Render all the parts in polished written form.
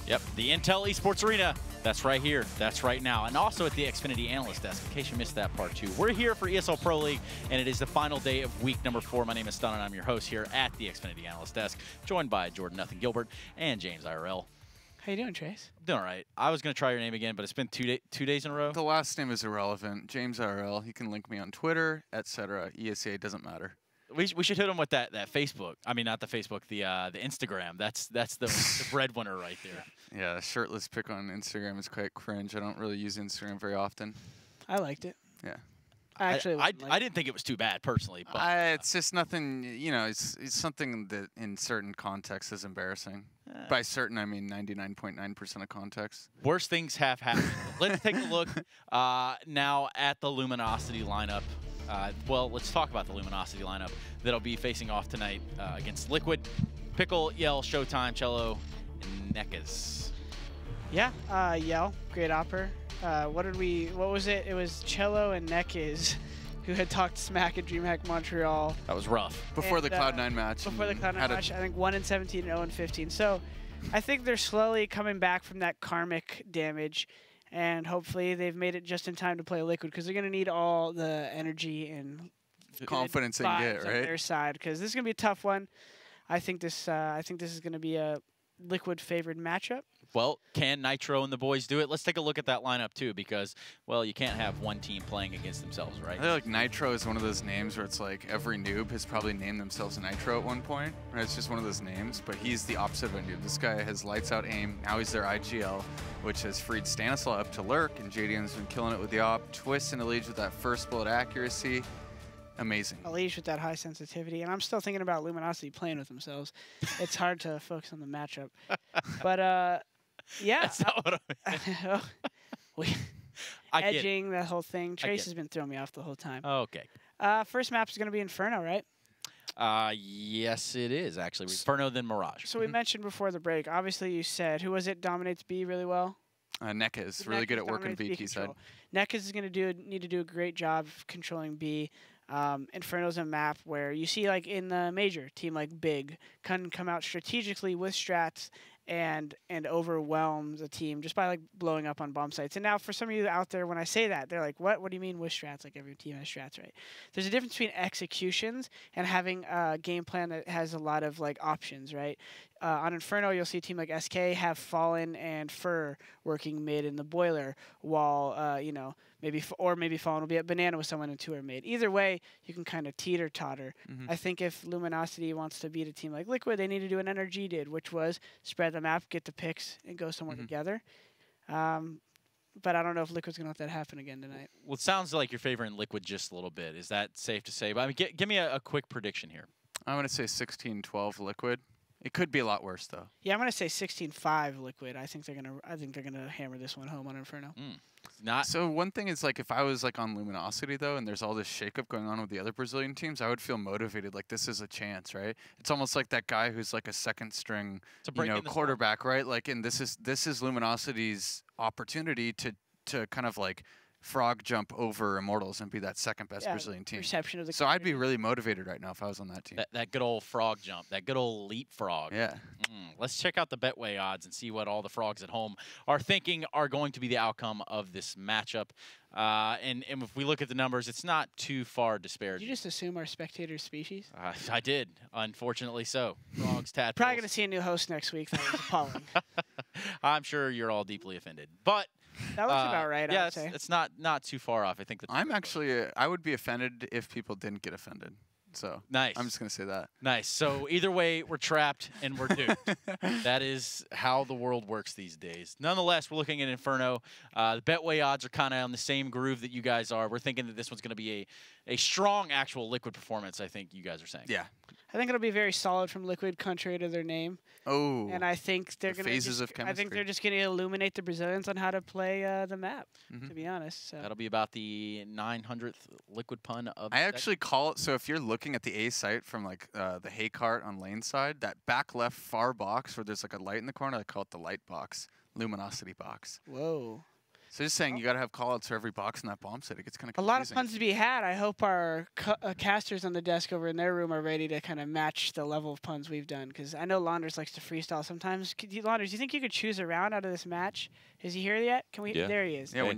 Yep, the Intel Esports Arena. That's right here. That's right now. And also at the Xfinity Analyst Desk, in case you missed that part too. We're here for ESL Pro League, and it is the final day of week number 4. My name is Stunna, and I'm your host here at the Xfinity Analyst Desk, joined by Jordan Nothing Gilbert and James IRL. How you doing, Trace? I'm doing all right. I was going to try your name again, but it's been two days in a row. The last name is irrelevant. James IRL. You can link me on Twitter, etc. ESA doesn't matter. We should hit him with that Facebook. I mean, not the Facebook, the Instagram. That's the breadwinner right there. Yeah, shirtless pic on Instagram is quite cringe. I don't really use Instagram very often. I liked it. Yeah. I didn't think it was too bad personally, but it's just nothing. You know, it's something that in certain contexts is embarrassing. By certain, I mean 99.9% of context. Worse things have happened. Let's take a look now at the Luminosity lineup. Well, let's talk about the Luminosity lineup that'll be facing off tonight against Liquid, Pickle, Yell, Showtime, Cello, and Nekas. Yeah, Yell, great opper. What was it? It was Cello and Nekas who had talked smack at DreamHack Montreal. That was rough. Before the Cloud9 match. Before the Cloud9 match, I think 1-17 and 0-15. So I think they're slowly coming back from that karmic damage. And hopefully they've made it just in time to play Liquid, because they're going to need all the energy and confidence they can get, right? On their side, because this is going to be a tough one. I think this is going to be a Liquid favored matchup. Well, can Nitro and the boys do it? Let's take a look at that lineup too, because well, you can't have one team playing against themselves, right? I feel like Nitro is one of those names where it's like every noob has probably named themselves Nitro at one point. Right? It's just one of those names, but he's the opposite of a noob. This guy has lights out aim. Now he's their IGL, which has freed Stanislaw up to lurk, and JDM's been killing it with the op. Twist and Elige with that first bullet accuracy. Amazing. Elige with that high sensitivity, and I'm still thinking about Luminosity playing with themselves. It's hard to focus on the matchup, but yeah. That's not what I mean. Edging, that whole thing. Trace has been throwing me off the whole time. Okay. First map is going to be Inferno, right? Yes, it is, actually. Inferno, then Mirage. So we mentioned before the break, obviously you said, who was it, dominates B really well? Nekas, really good at working BT side. Nekas is going to need to do a great job of controlling B. Inferno's a map where you see, like in the major, team like Big can come out strategically with strats and overwhelm the team just by like blowing up on bomb sites. And now for some of you out there, when I say that, they're like, what do you mean with strats? Like every team has strats, right? There's a difference between executions and having a game plan that has a lot of like options, right? On Inferno, you'll see a team like SK have Fallen and Fur working mid in the boiler, while you know, maybe Fallen will be at Banana with someone and 2 are mid. Either way, you can kind of teeter-totter. I think if Luminosity wants to beat a team like Liquid, they need to do what NRG did, which was spread the map, get the picks, and go somewhere together. But I don't know if Liquid's going to let that happen again tonight. Well, it sounds like you're favoring Liquid just a little bit. Is that safe to say? But I mean, give me a quick prediction here. I'm going to say 16-12 Liquid. It could be a lot worse though. Yeah, I'm going to say 16-5 Liquid. I think they're going to hammer this one home on Inferno. So one thing is, like, if I was like on Luminosity though, and there's all this shakeup going on with the other Brazilian teams, I would feel motivated. Like, this is a chance, right? It's almost like that guy who's like a second string, quarterback, right? Like, and this is Luminosity's opportunity to kind of like frog jump over Immortals and be that second best Brazilian team. Perception of the so I'd be really motivated right now if I was on that team. That good old frog jump, that good old leapfrog. Yeah. Let's check out the Betway odds and see what all the frogs at home are thinking are going to be the outcome of this matchup. And if we look at the numbers, it's not too far disparate. Did you just assume our spectators species? I did, unfortunately so. Frogs, tadpoles. Probably going to see a new host next week. That was appalling. I'm sure you're all deeply offended. But that looks about right, I would say. It's not too far off. I think I'm actually, I would be offended if people didn't get offended. So nice. I'm just going to say that. Nice. So either way, we're trapped and we're doomed. That is how the world works these days. Nonetheless, we're looking at Inferno. The Betway odds are kind of on the same groove that you guys are. We're thinking that this one's going to be a strong actual Liquid performance, I think you guys are saying. Yeah. I think it'll be very solid from Liquid, contrary to their name. Oh. And I think they're going to phases of chemistry. I think they're just going to illuminate the Brazilians on how to play the map, to be honest. So. That'll be about the 900th Liquid pun of I actually call it, so if you're looking at the A site from like the hay cart on lane side, that back left far box where there's like a light in the corner, I call it the light box, Luminosity box. Whoa. So just saying, you got to have callouts for every box in that bomb set. It gets kind of confusing. A lot of puns to be had. I hope our casters on the desk over in their room are ready to kind of match the level of puns we've done. Because I know Launders likes to freestyle sometimes. Launders, do you think you could choose a round out of this match? Is he here yet? Can we? Yeah. There he is. Yeah.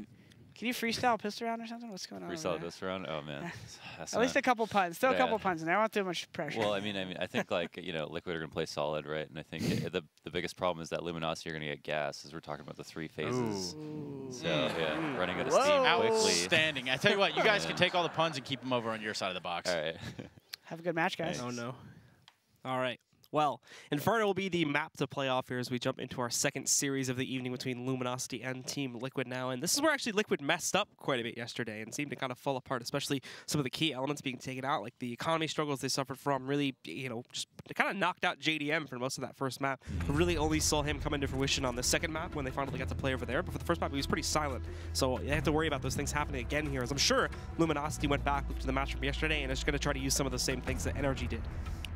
Can you freestyle a pistol round or something? What's going on? Freestyle a pistol round? Oh man. At least a couple puns. Throw a couple puns in there. I don't too much pressure. Well, I mean, I think like Liquid are gonna play solid, right? And I think the biggest problem is that Luminosity are gonna get gas, as we're talking about the 3 phases. Ooh. So yeah, running out of steam quickly. Outstanding. I tell you what, you guys can take all the puns and keep them over on your side of the box. All right. Have a good match, guys. Nice. Oh no. All right. Well, Inferno will be the map to play off here as we jump into our second series of the evening between Luminosity and Team Liquid now. And this is where actually Liquid messed up quite a bit yesterday and seemed to kind of fall apart, especially some of the key elements being taken out, like the economy struggles they suffered from really, just kind of knocked out JDM for most of that first map. We really only saw him come into fruition on the second map when they finally got to play over there. But for the first map, he was pretty silent. So you have to worry about those things happening again here, as I'm sure Luminosity went back to the match from yesterday and is going to try to use some of the same things that Energy did.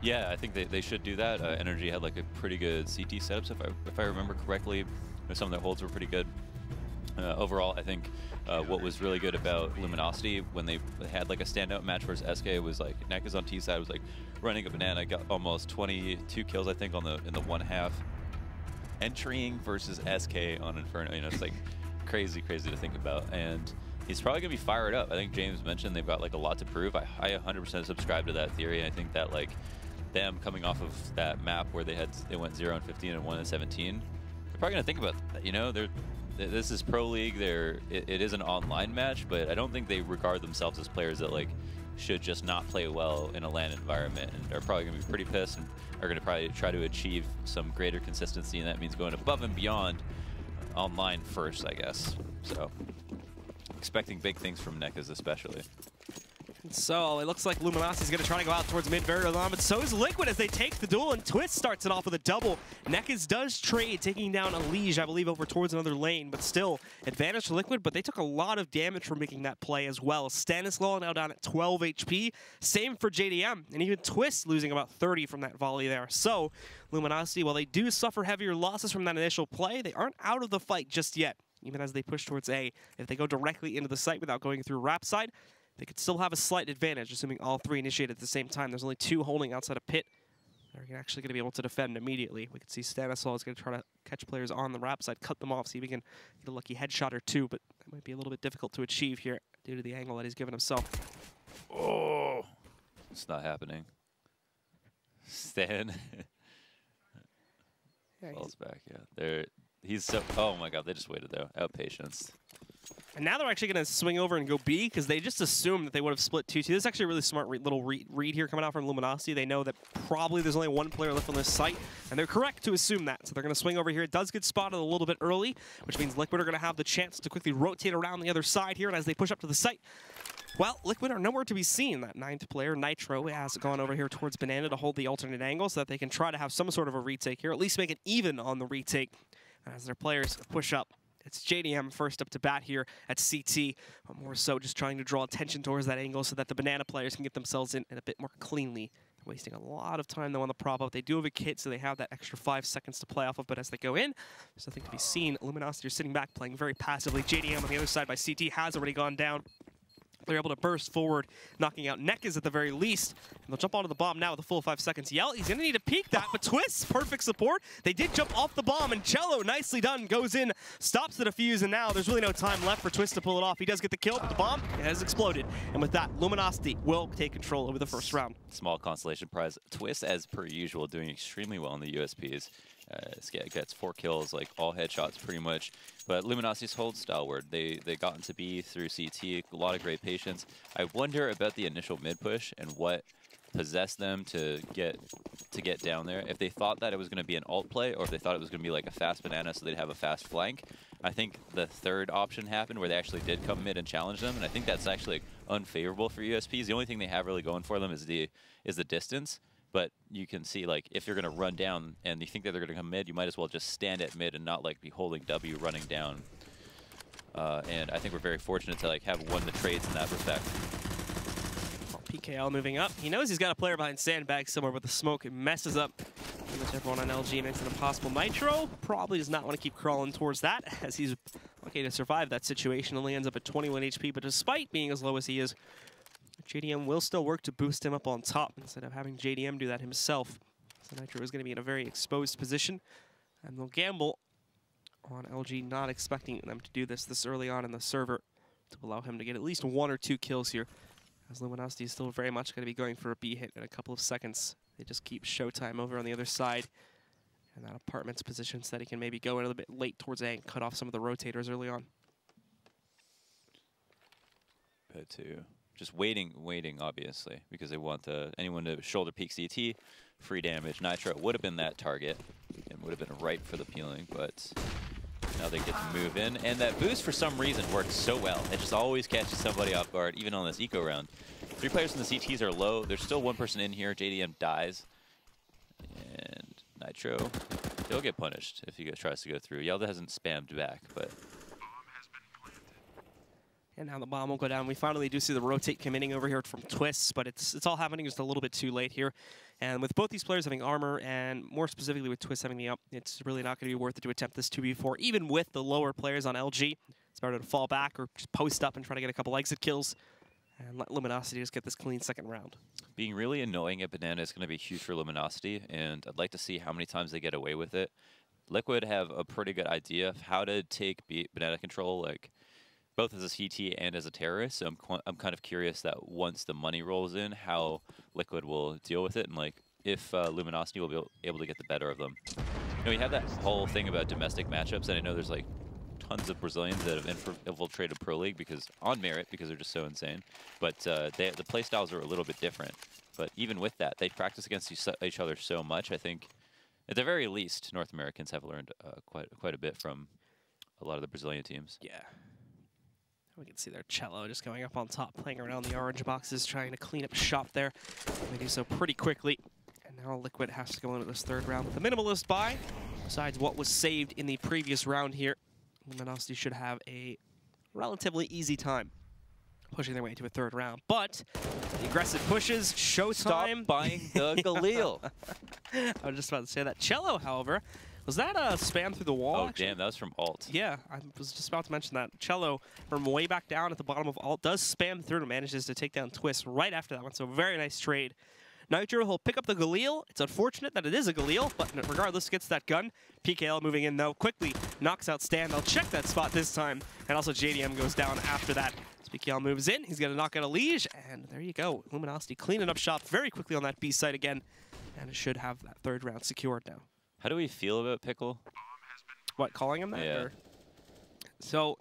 Yeah, I think they should do that. Energy had like a pretty good CT setups, if I remember correctly. Some of their holds were pretty good. Overall, I think what was really good about Luminosity when they had like a standout match versus SK was like Nekas on T side was like running a banana, got almost 22 kills I think in the one half. Entering versus SK on Inferno, it's like crazy to think about, and he's probably gonna be fired up. I think James mentioned they've got like a lot to prove. I 100% subscribe to that theory. I think that like them coming off of that map where they went 0-15 and 1-17, they're probably gonna think about that. This is Pro League. It is an online match, but I don't think they regard themselves as players that like should just not play well in a LAN environment, and are probably gonna be pretty pissed and are gonna probably try to achieve some greater consistency, and that means going above and beyond online first, I guess. So expecting big things from Nekas especially. So it looks like Luminosity is going to try to go out towards mid very early on, but so is Liquid as they take the duel, and Twist starts it off with a double. Nekas does trade, taking down a Liege, I believe, over towards another lane, but still advantage to Liquid, but they took a lot of damage from making that play as well. Stanislaw now down at 12 HP, same for JDM, and even Twist losing about 30 from that volley there. So Luminosity, while they do suffer heavier losses from that initial play, they aren't out of the fight just yet, even as they push towards A. If they go directly into the site without going through Rap side, they could still have a slight advantage, assuming all 3 initiate at the same time. There's only 2 holding outside of Pit. They're actually going to be able to defend immediately. We can see Stanislaw is going to try to catch players on the Rap side, cut them off, see if he can get a lucky headshot or 2, but that might be a little bit difficult to achieve here due to the angle that he's given himself. Oh, it's not happening. Stan. Falls back, yeah. He's so, oh my god, they just waited though. Outpatience. And now they're actually going to swing over and go B because they just assumed that they would have split 2-2. This is actually a really smart little read here coming out from Luminosity. They know that probably there's only 1 player left on this site, and they're correct to assume that. So they're going to swing over here. It does get spotted a little bit early, which means Liquid are going to have the chance to quickly rotate around the other side here, and as they push up to the site, well, Liquid are nowhere to be seen. That 9th player, Nitro, has gone over here towards Banana to hold the alternate angle so that they can try to have some sort of a retake here, at least make it even on the retake as their players push up. It's JDM first up to bat here at CT, but more so just trying to draw attention towards that angle so that the Banana players can get themselves in a bit more cleanly. They're wasting a lot of time, though, on the prop out. They do have a kit, so they have that extra 5 seconds to play off of, but as they go in, there's nothing to be seen. Luminosity are sitting back, playing very passively. JDM on the other side by CT has already gone down. They're able to burst forward, knocking out Nekas at the very least. And they'll jump onto the bomb now with a full 5 seconds. Yell, he's going to need to peek that, but Twist, perfect support. They did jump off the bomb, and Cello, nicely done, goes in, stops the defuse, and now there's really no time left for Twist to pull it off. He does get the kill, but the bomb has exploded. And with that, Luminosity will take control over the first round. Small consolation prize. Twist, as per usual, doing extremely well in the USPs. Gets 4 kills, like all headshots pretty much. But Luminosity's hold stalwart. They got into B through CT, a lot of great patience. I wonder about the initial mid push and what possessed them to get down there. If they thought that it was going to be an alt play, or if they thought it was going to be like a fast banana so they'd have a fast flank. I think the third option happened where they actually did come mid and challenge them, and I think that's actually like, unfavorable for USPs. The only thing they have really going for them is the distance. But you can see, like, if you're going to run down and you think that they're going to come mid, you might as well just stand at mid and not, like, be holding W running down. And I think we're very fortunate to, like, have won the trades in that respect. PKL moving up. He knows he's got a player behind sandbags somewhere, but the smoke messes up pretty much everyone on LG, makes it impossible. Nitro probably does not want to keep crawling towards that, as he's PK to survive that situation. Only ends up at 21 HP, but despite being as low as he is, JDM will still work to boost him up on top instead of having JDM do that himself. So Nitro is going to be in a very exposed position, and they'll gamble on LG not expecting them to do this early on in the server to allow him to get at least 1 or 2 kills here, as Luminosity is still very much going to be going for a B hit in a couple of seconds. They just keep Showtime over on the other side, and that apartment's position so that he can maybe go a little bit late towards A and cut off some of the rotators early on. But just waiting, obviously, because they want anyone to shoulder peek CT, free damage. Nitro would have been that target and would have been ripe for the peeling, but now they get to move in. And that boost, for some reason, works so well. It just always catches somebody off guard, even on this eco round. 3 players in the CTs are low. There's still 1 person in here. JDM dies. And Nitro, he'll get punished if he tries to go through. Yelda hasn't spammed back, but... And now the bomb will go down. We finally do see the rotate committing over here from Twists, but it's all happening just a little bit too late here. And with both these players having armor, and more specifically with Twists having the up, it's really not going to be worth it to attempt this 2v4, even with the lower players on LG. It's better to fall back or just post up and try to get a couple exit kills and let Luminosity just get this clean second round. Being really annoying at Banana is going to be huge for Luminosity, and I'd like to see how many times they get away with it. Liquid have a pretty good idea of how to take Banana control, like, both as a CT and as a terrorist, so I'm kind of curious that once the money rolls in, how Liquid will deal with it, and like if Luminosity will be able to get the better of them. You know, we have that whole thing about domestic matchups, and I know there's like tons of Brazilians that have infiltrated Pro League on merit because they're just so insane, but the play styles are a little bit different. But even with that, they practice against each other so much. I think at the very least, North Americans have learned quite a bit from a lot of the Brazilian teams. Yeah. We can see their Cello just going up on top, playing around the orange boxes, trying to clean up shop there. They do so pretty quickly. And now Liquid has to go into this 3rd round with a minimalist buy. Besides what was saved in the previous round here, Luminosity should have a relatively easy time pushing their way into a 3rd round. But the aggressive pushes, Showtime. Stop buying the Galil. I was just about to say that. Cello, however, was that a spam through the wall? Oh, actually? damn, that was from Alt. Yeah, I was just about to mention that. Cello, from way back down at the bottom of Alt, does spam through and manages to take down Twist right after that one, so very nice trade. Nitro, he'll pick up the Galil. It's unfortunate that it is a Galil, but regardless, gets that gun. PKL moving in, though, quickly knocks out Stan. They'll check that spot this time, and also JDM goes down after that. As PKL moves in, he's going to knock out a Liege, and there you go. Luminosity cleaning up shop very quickly on that B site again, and it should have that 3rd round secured now. How do we feel about Pickle? What, calling him that? Yeah. Or? So,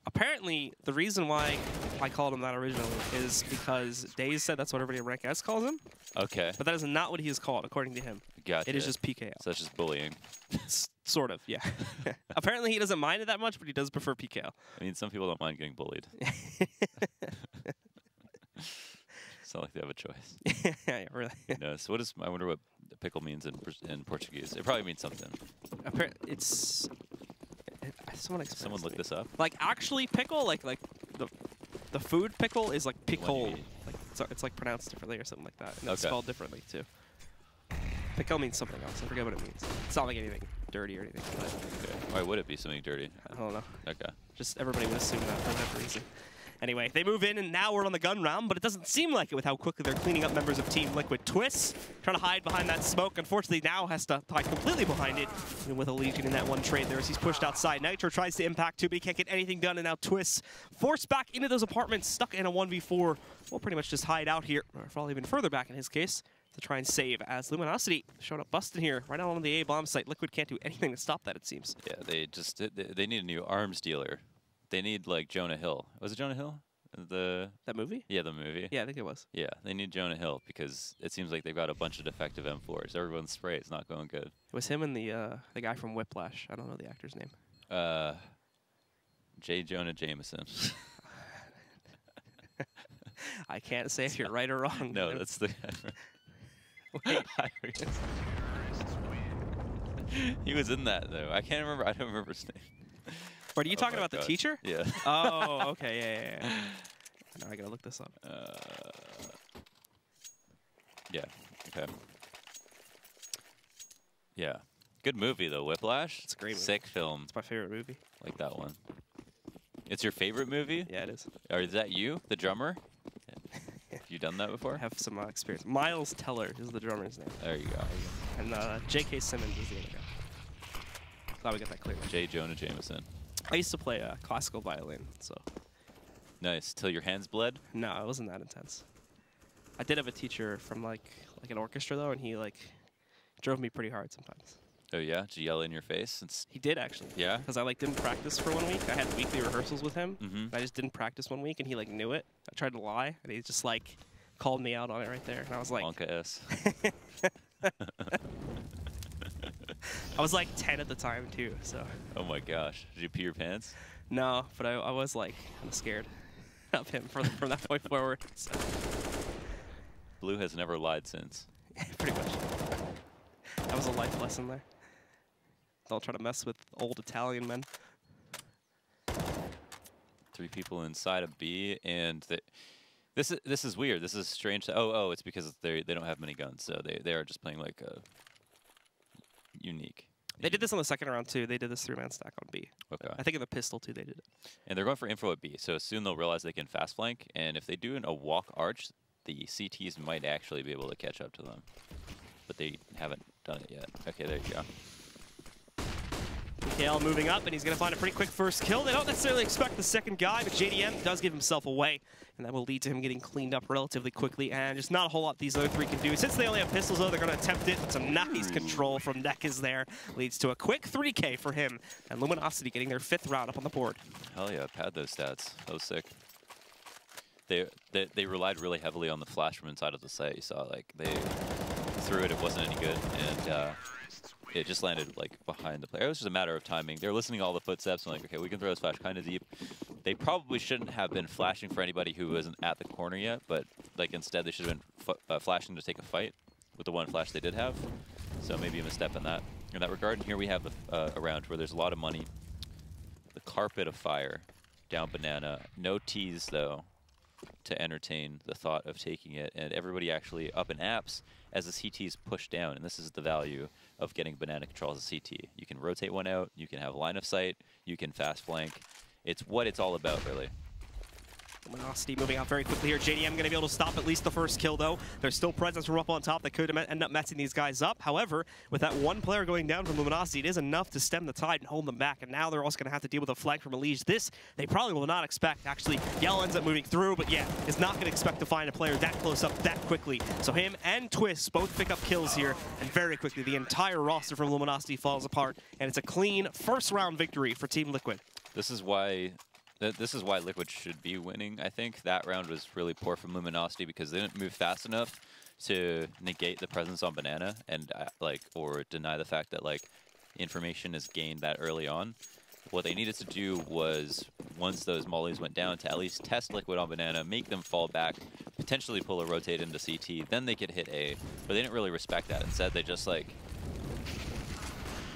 apparently, the reason why I called him that originally is because Daze said that's what everybody in Rank S calls him. Okay. But that is not what he is called, according to him. Gotcha. It is just PKL. So that's just bullying. Sort of, yeah. Apparently, he doesn't mind it that much, but he does prefer PKL. I mean, some people don't mind getting bullied. It's not like they have a choice. Yeah, really. No, so I wonder what pickle means in Portuguese. It probably means something. Someone look this up. Like actually pickle, like the food pickle is like pickle. Like it's like pronounced differently or something like that. And it's spelled differently too. Pickle means something else. I forget what it means. It's not like anything dirty or anything. Okay. Why would it be something dirty? I don't know. Okay. Just everybody would assume that for whatever reason. Anyway, they move in, and now we're on the gun round, but it doesn't seem like it with how quickly they're cleaning up members of Team Liquid. Twists, trying to hide behind that smoke. Unfortunately, now has to hide completely behind it, and with a Legion in that one trade there as he's pushed outside. Nitro tries to impact too, but he can't get anything done, and now Twists forced back into those apartments, stuck in a 1v4. We'll pretty much just hide out here, or fall even further back in his case, to try and save, as Luminosity showed up busting here, right out on the A-bomb site. Liquid can't do anything to stop that, it seems. Yeah, they need a new arms dealer. They need, like, Jonah Hill. Was it Jonah Hill? That movie? Yeah, the movie. Yeah, I think it was. Yeah, they need Jonah Hill because it seems like they've got a bunch of defective M4s. Everyone's spray is not going good. It was him and the guy from Whiplash. I don't know the actor's name. J. Jonah Jameson. I can't say if you're right or wrong. No, that's the Wait. He was in that though. I can't remember. I don't remember his name. Or are you talking about the teacher? Yeah. Oh, okay, yeah. Now I gotta look this up. Yeah. Okay. Yeah. Good movie though, Whiplash. It's a great movie. Sick film. It's my favorite movie. Like that one. It's your favorite movie? Yeah, it is. Or is that you, the drummer? Have you done that before? I have some experience. Miles Teller is the drummer's name. There you go. And J.K. Simmons is the other guy. Glad we got that clear. J. Jonah Jameson. I used to play classical violin, so. Nice. Till your hands bled? No, it wasn't that intense. I did have a teacher from like an orchestra though, and he like drove me pretty hard sometimes. Oh yeah? Did you yell in your face? He did actually. Yeah? Because I like didn't practice for 1 week. I had weekly rehearsals with him. Mm-hmm. I just didn't practice 1 week, and he like knew it. I tried to lie, and he just like called me out on it right there, and I was like, Wonka S. I was like 10 at the time too, so. Oh my gosh. Did you pee your pants? No, but I was like kind of scared of him from that point forward. So. Blue has never lied since. Pretty much. That was a life lesson there. Don't try to mess with old Italian men. 3 people inside of B, and this is weird. This is strange. Oh, it's because they don't have many guns, so they are just playing like a unique. They did this on the second round too. They did this 3-man stack on B. Okay. I think in the pistol too they did it. And they're going for info at B, so soon they'll realize they can fast flank, and if they do a walk arch, the CTs might actually be able to catch up to them. But they haven't done it yet. Okay, there you go. Mikhail moving up, and he's going to find a pretty quick first kill. They don't necessarily expect the second guy, but JDM does give himself away, and that will lead to him getting cleaned up relatively quickly, and just not a whole lot these other 3 can do. Since they only have pistols, though, they're going to attempt it, but some nice control from Nekaz there leads to a quick 3K for him, and Luminosity getting their 5th round up on the board. Hell yeah, pad those stats. That was sick. They relied really heavily on the flash from inside of the site. You saw, like, they threw it wasn't any good, and it just landed like behind the player. It was just a matter of timing. They're listening to all the footsteps and like, okay, we can throw this flash kind of deep. They probably shouldn't have been flashing for anybody who wasn't at the corner yet, but like instead they should have been flashing to take a fight with the 1 flash they did have. So maybe a misstep in that regard. And here we have a round where there's a lot of money. The carpet of fire down banana. No tease though to entertain the thought of taking it, and everybody actually up in apps as the CTs push down, and this is the value of getting banana control as a CT. You can rotate one out, you can have line of sight, you can fast flank. It's what it's all about, really. Luminosity moving out very quickly here. JDM going to be able to stop at least the first kill, though. There's still presence from up on top that could end up messing these guys up. However, with that 1 player going down from Luminosity, it is enough to stem the tide and hold them back. And now they're also going to have to deal with a flank from Elige. This, they probably will not expect. Actually, Yell ends up moving through, but yeah, is not going to expect to find a player that close up that quickly. So him and Twist both pick up kills here, and very quickly, the entire roster from Luminosity falls apart, and it's a clean first-round victory for Team Liquid. This is why Liquid should be winning, I think. That round was really poor from Luminosity because they didn't move fast enough to negate the presence on banana and or deny the fact that like information is gained that early on. What they needed to do was, once those mollies went down, to at least test Liquid on banana, make them fall back, potentially pull a rotate into CT, then they could hit A. But they didn't really respect that. Instead, they just like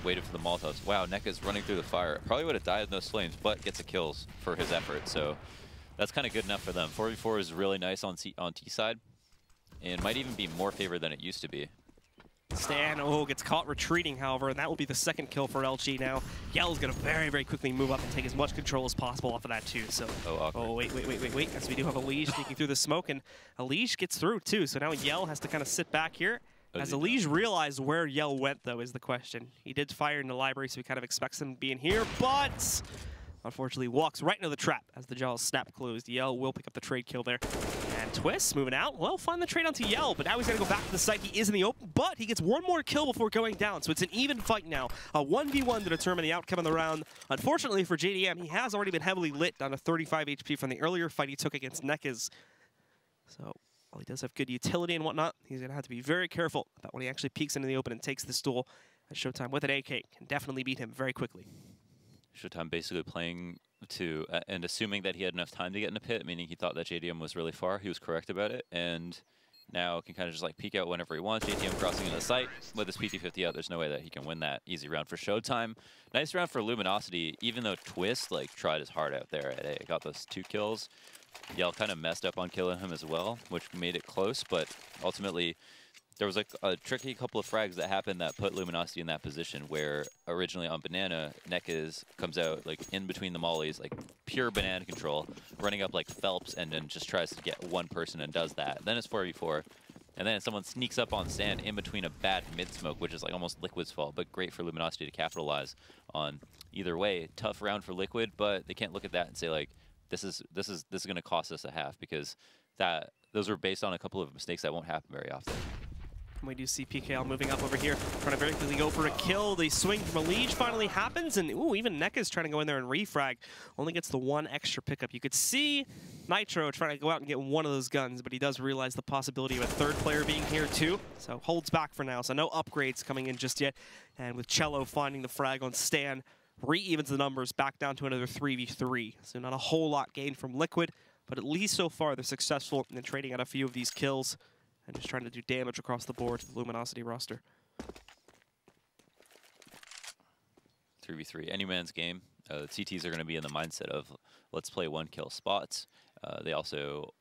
waited for the Molotovs. Wow, Nekaz running through the fire. Probably would have died in those flames, but gets a kills for his effort. So that's kind of good enough for them. 4v4 is really nice on T side, and might even be more favored than it used to be. Stan, gets caught retreating, however, and that will be the 2nd kill for LG now. Yell's going to very, very quickly move up and take as much control as possible off of that, too. So, wait. As we do have Elige sneaking through the smoke, and Elige gets through, too. So now Yell has to kind of sit back here. As Elige realized where Yell went, though, is the question. He did fire in the library, so he kind of expects him to be in here, but unfortunately walks right into the trap as the jaws snap closed. Yell will pick up the trade kill there. And Twist moving out. Well, find the trade onto Yell, but now he's going to go back to the site. He is in the open, but he gets 1 more kill before going down, so it's an even fight now. A 1v1 to determine the outcome of the round. Unfortunately for JDM, he has already been heavily lit down to 35 HP from the earlier fight he took against Nekaz. So while he does have good utility and whatnot, he's going to have to be very careful about when he actually peeks into the open and takes this duel. At Showtime with an AK can definitely beat him very quickly. Showtime basically playing to and assuming that he had enough time to get in the pit, meaning he thought that JDM was really far. He was correct about it, and now can kind of just like peek out whenever he wants. JDM crossing into the site with his PT-50 out. There's no way that he can win that easy round for Showtime. Nice round for Luminosity, even though Twist like tried his heart out there at A. Got those 2 kills. Yell kind of messed up on killing him as well, which made it close, but ultimately there was like a tricky couple of frags that happened that put Luminosity in that position where originally on Banana, Nekaz comes out like in between the mollies, like pure banana control, running up like Phelps and then just tries to get one person and does that. Then it's 4v4. And then someone sneaks up on Sand in between a bad mid-smoke, which is like almost Liquid's fault, but great for Luminosity to capitalize on. Either way, tough round for Liquid, but they can't look at that and say like, this is going to cost us a half, because those were based on a couple of mistakes that won't happen very often. We do see PKL moving up over here, trying to very quickly go for a kill. The swing from Elige finally happens, and ooh, even Nekaz trying to go in there and refrag. Only gets the one extra pickup. You could see Nitro trying to go out and get one of those guns, but he does realize the possibility of a third player being here too, so holds back for now. So no upgrades coming in just yet. And with Cello finding the frag on Stan, re-evens the numbers back down to another 3v3. So not a whole lot gained from Liquid, but at least so far they're successful in trading out a few of these kills and just trying to do damage across the board to the Luminosity roster. 3v3, any man's game. CTs are going to be in the mindset of let's play one kill spots. They also,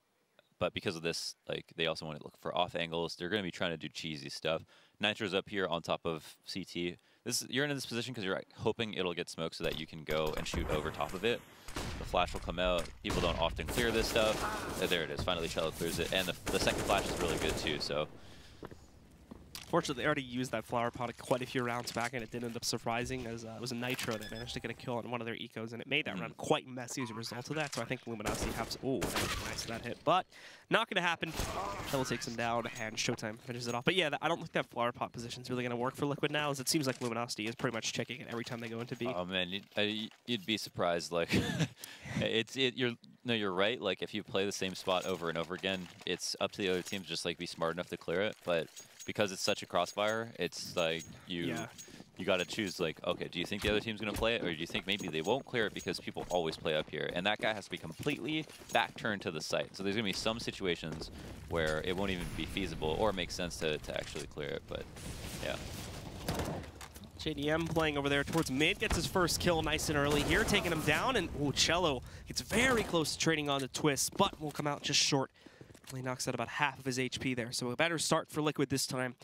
but because of this, like they also want to look for off angles. They're going to be trying to do cheesy stuff. Nitro's up here on top of CT. You're in this position because you're like, hoping it'll get smoked so that you can go and shoot over top of it. The flash will come out. People don't often clear this stuff. There it is. Finally, Cello clears it. And the second flash is really good, too. So, fortunately, they already used that flower pot quite a few rounds back, and it did end up surprising, as it was a Nitro that managed to get a kill on one of their ecos, and it made that run quite messy as a result of that. So I think Luminosity have... Oh, nice that hit. But not going to happen. Cello takes him down, and Showtime finishes it off. But yeah, I don't think that flower pot position is really going to work for Liquid now, as it seems like Luminosity is pretty much checking it every time they go into B. Oh, man, you'd be surprised. Like, you're right. Like, if you play the same spot over and over again, it's up to the other teams just, like, be smart enough to clear it. But because it's such a crossfire, it's like you got to choose, like, okay, do you think the other team's going to play it, or do you think maybe they won't clear it because people always play up here? And that guy has to be completely back turned to the site. So there's going to be some situations where it won't even be feasible or make sense to actually clear it. But, yeah. JDM playing over there towards mid, gets his first kill nice and early here, taking him down, and ooh, Cello gets very close to trading on the twist, but will come out just short. Only knocks out about half of his HP there, so a better start for Liquid this time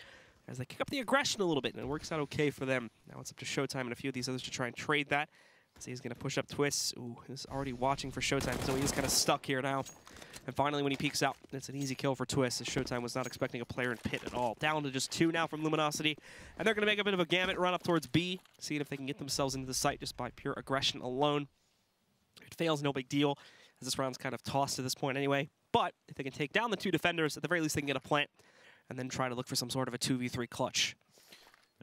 as they kick up the aggression a little bit, and it works out okay for them. Now it's up to Showtime and a few of these others to try and trade that. So he's going to push up twists. Ooh, he's already watching for Showtime, so he's kind of stuck here now. And finally, when he peeks out, it's an easy kill for Twist, as Showtime was not expecting a player in pit at all. Down to just 2 now from Luminosity, and they're going to make a bit of a gamut run up towards B, seeing if they can get themselves into the site just by pure aggression alone. If it fails, no big deal, as this round's kind of tossed to this point anyway. But if they can take down the 2 defenders, at the very least they can get a plant, and then try to look for some sort of a 2v3 clutch.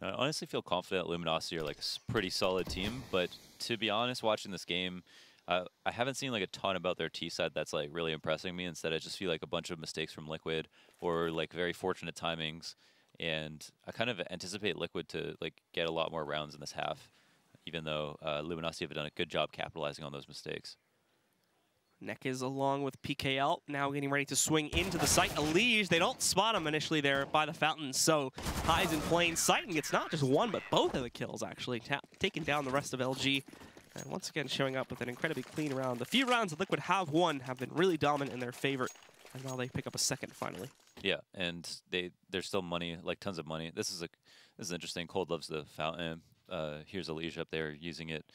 I honestly feel confident Luminosity are like a pretty solid team, but to be honest, watching this game, I haven't seen like a ton about their T side that's like really impressing me. Instead, I just feel like a bunch of mistakes from Liquid or like very fortunate timings, and I kind of anticipate Liquid to like get a lot more rounds in this half, even though Luminosity have done a good job capitalizing on those mistakes. Nekaz along with PKL now getting ready to swing into the site. Elige, they don't spot him initially there by the fountain, so hides in plain sight and gets not just one, but both of the kills actually, taking down the rest of LG. And once again showing up with an incredibly clean round. The few rounds that Liquid have won have been really dominant in their favor, and now they pick up a second finally. Yeah, and there's still money, like tons of money. This is interesting. Cold loves the fountain. Here's Elige up there using it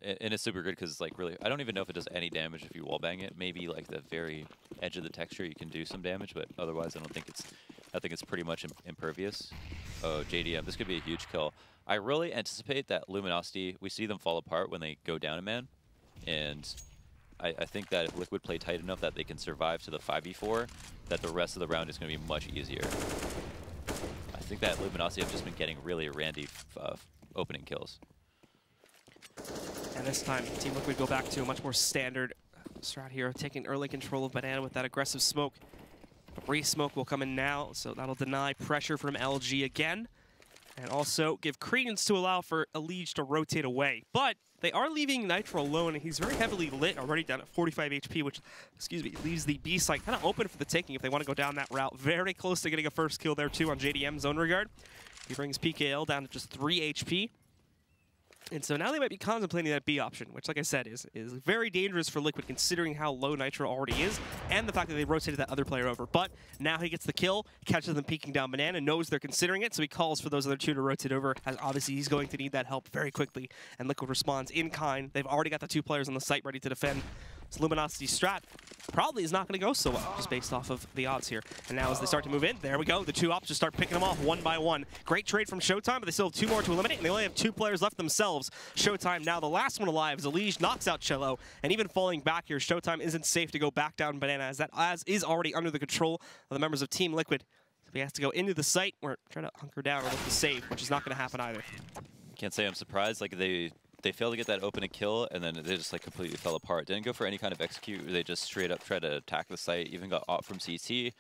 and it's super good because it's like really, I don't even know if it does any damage if you wallbang it. Maybe like the very edge of the texture you can do some damage, but otherwise I think it's pretty much impervious. Oh, JDM, this could be a huge kill. I really anticipate that Luminosity, we see them fall apart when they go down a man, and I think that if Liquid play tight enough that they can survive to the 5v4, that the rest of the round is going to be much easier. I think that Luminosity have just been getting really randy opening kills. And this time, Team Liquid go back to a much more standard strat here, taking early control of Banana with that aggressive smoke. Re-smoke will come in now, so that'll deny pressure from LG again. And also give credence to allow for Elige to rotate away. But they are leaving Nitro alone, and he's very heavily lit, already down at 45 HP, which, leaves the B site kind of open for the taking if they want to go down that route. Very close to getting a first kill there, too, on JDM's own regard. He brings PKL down to just 3 HP. And so now they might be contemplating that B option, which, like I said, is very dangerous for Liquid considering how low Nitro already is and the fact that they rotated that other player over. But now he gets the kill, catches them peeking down Banana, knows they're considering it, so he calls for those other two to rotate over, as obviously he's going to need that help very quickly. And Liquid responds in kind. They've already got the 2 players on the site ready to defend. So Luminosity's strat probably is not going to go so well, just based off of the odds here. And now as they start to move in, there we go. The 2 ops just start picking them off one by one. Great trade from Showtime, but they still have 2 more to eliminate, and they only have 2 players left themselves. Showtime now the last one alive. Zalige knocks out Cello, and even falling back here, Showtime isn't safe to go back down Banana, as that is already under the control of the members of Team Liquid. So he has to go into the site or try to hunker down or look to save, which is not going to happen either. Can't say I'm surprised. Like they failed to get that open and kill, and then they just like completely fell apart. Didn't go for any kind of execute. They just straight up tried to attack the site. Even got off from CT.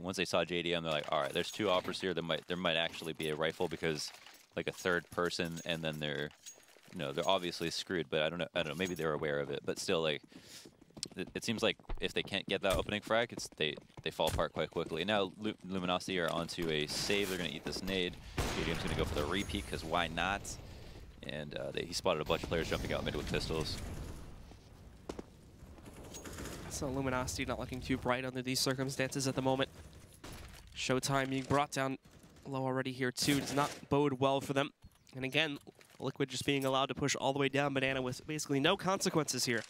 Once they saw JDM, they're like, all right, there's 2 offers here. There might actually be a rifle because like a 3rd person, and then they're obviously screwed. But I don't know. Maybe they're aware of it, but still, like it seems like if they can't get that opening frag, they fall apart quite quickly. Now Luminosity are onto a save. They're gonna eat this nade. JDM's gonna go for the repeat because why not? And he spotted a bunch of players jumping out mid with pistols. So Luminosity not looking too bright under these circumstances at the moment. Showtime being brought down low already here too does not bode well for them. And again, Liquid just being allowed to push all the way down Banana with basically no consequences here.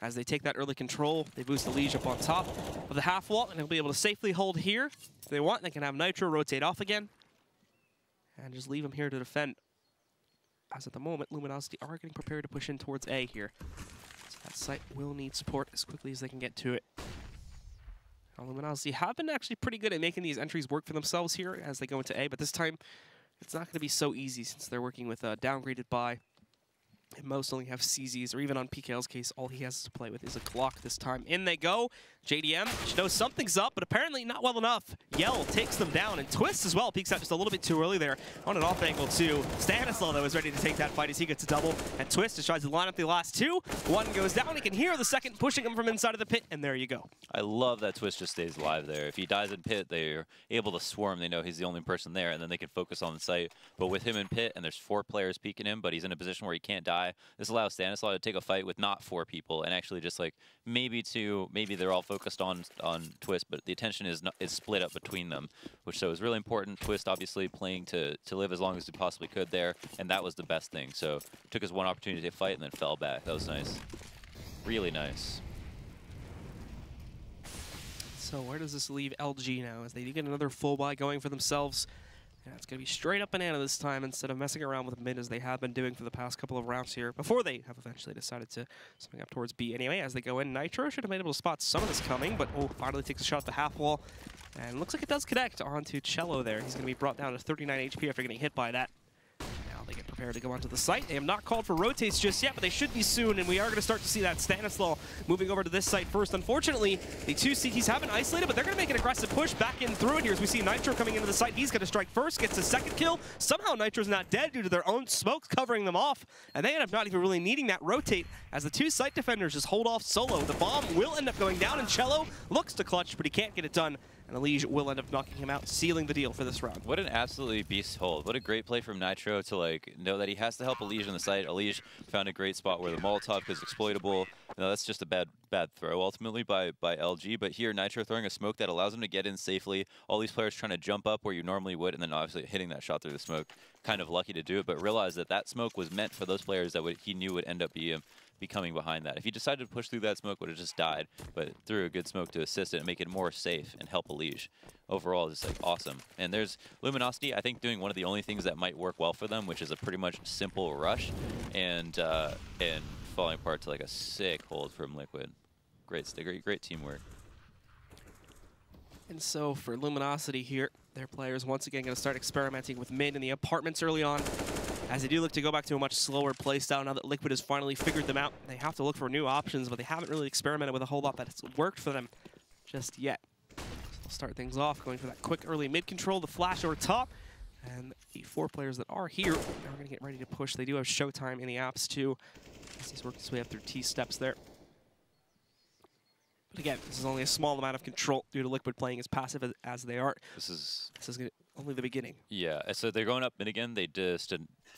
As they take that early control, they boost the Liege up on top of the half wall, and they'll be able to safely hold here. If they want, they can have Nitro rotate off again and just leave him here to defend. As at the moment, Luminosity are getting prepared to push in towards A here. So that site will need support as quickly as they can get to it. Now, Luminosity have been actually pretty good at making these entries work for themselves here as they go into A, but this time it's not going to be so easy since they're working with a downgraded buy. And most only have CZs, or even on PKL's case, all he has to play with is a Glock this time. In they go. JDM, she knows something's up, but apparently not well enough. Yell takes them down, and Twist as well peeks out just a little bit too early there on an off angle too. Stanislaw, though, is ready to take that fight as he gets a double, and Twist just tries to line up the last 2. 1 goes down. He can hear the second pushing him from inside of the pit, and there you go. I love that Twist just stays alive there. If he dies in pit, they're able to swarm. They know he's the only person there, and then they can focus on the site. But with him in pit, and there's 4 players peeking him, but he's in a position where he can't die, this allows Stanislaw to take a fight with not 4 people, and actually just like maybe 2, maybe they're all focused on Twist, but the attention is split up between them, which so is really important. Twist obviously playing to live as long as he possibly could there, and that was the best thing. So took his 1 opportunity to fight and then fell back. That was nice. Really nice. So where does this leave LG now as they get another full buy going for themselves? Yeah, it's going to be straight up Banana this time instead of messing around with mid as they have been doing for the past couple of rounds here before they have eventually decided to swing up towards B. Anyway, as they go in, Nitro should have been able to spot some of this coming, but finally takes a shot at the half wall. And looks like it does connect onto Cello there. He's going to be brought down to 39 HP after getting hit by that. They get prepared to go onto the site. They have not called for rotates just yet, but they should be soon, and we are going to start to see that Stanislaw moving over to this site first. Unfortunately, the 2 CTs have been isolated, but they're going to make an aggressive push back in through it here as we see Nitro coming into the site. He's going to strike first, gets his 2nd kill. Somehow Nitro's not dead due to their own smokes covering them off, and they end up not even really needing that rotate as the 2 site defenders just hold off solo. The bomb will end up going down, and Cello looks to clutch, but he can't get it done. And Elige will end up knocking him out, sealing the deal for this round. What an absolutely beast hold. What a great play from Nitro to like know that he has to help Elige on the site. Elige found a great spot where the Molotov is exploitable. No, that's just a bad throw ultimately by LG. But here, Nitro throwing a smoke that allows him to get in safely. All these players trying to jump up where you normally would, and then obviously hitting that shot through the smoke. Kind of lucky to do it, but realize that that smoke was meant for those players that he knew would end up be coming behind that. If he decided to push through that smoke, would have just died, but threw a good smoke to assist it and make it more safe and help Elige. Overall, just like awesome. And there's Luminosity, I think, doing one of the only things that might work well for them, which is a pretty much simple rush and falling apart to like a sick hold from Liquid. Great teamwork. And so for Luminosity here, their players once again going to start experimenting with mid in the apartments early on, as they do look to go back to a much slower playstyle now that Liquid has finally figured them out. They have to look for new options, but they haven't really experimented with a whole lot that's worked for them just yet. So they'll start things off, going for that quick early mid control, the flash over top, and the 4 players that are here are going to get ready to push. They do have Showtime in the apps too, as he's worked his way up through T steps there. But again, this is only a small amount of control due to Liquid playing as passive as they are. This is only the beginning. Yeah, so they're going up mid again. They just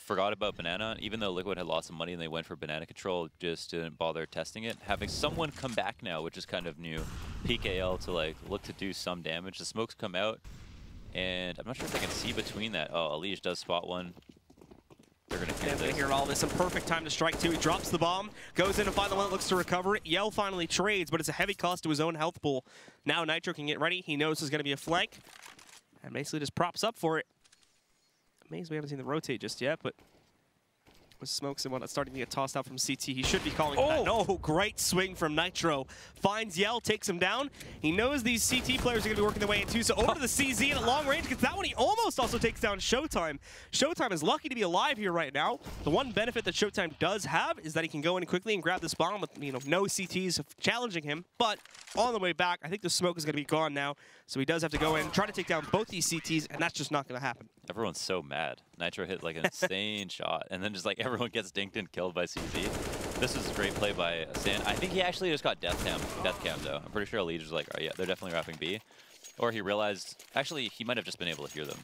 forgot about Banana. Even though Liquid had lost some money and they went for Banana control, just didn't bother testing it. Having someone come back now, which is kind of new. PKL to like look to do some damage. The smokes come out, and I'm not sure if they can see between that. Oh, Elige does spot one. They're going to hear all this. A perfect time to strike, too. He drops the bomb, goes in to find the one that looks to recover it. Yell finally trades, but it's a heavy cost to his own health pool. Now Nitro can get ready. He knows there's going to be a flank, and basically just props up for it. Amazed we haven't seen the rotate just yet, but with smokes and whatnot starting to get tossed out from CT, he should be calling that. No, great swing from Nitro. Finds Yell, takes him down. He knows these CT players are going to be working their way in too, so over to the CZ at long range, gets that one. He almost also takes down Showtime. Showtime is lucky to be alive here right now. The one benefit that Showtime does have is that he can go in quickly and grab this bomb with, you know, no CTs challenging him, but on the way back, I think the smoke is going to be gone now, so he does have to go in, try to take down both these CTs, and that's just not going to happen. Everyone's so mad. Nitro hit like an insane shot, and then just like everyone gets dinked and killed by CZ. This is a great play by Stan. I think he actually just got death cam though. I'm pretty sure Elige was like, oh yeah, they're definitely wrapping B. Or he realized, actually he might have just been able to hear them.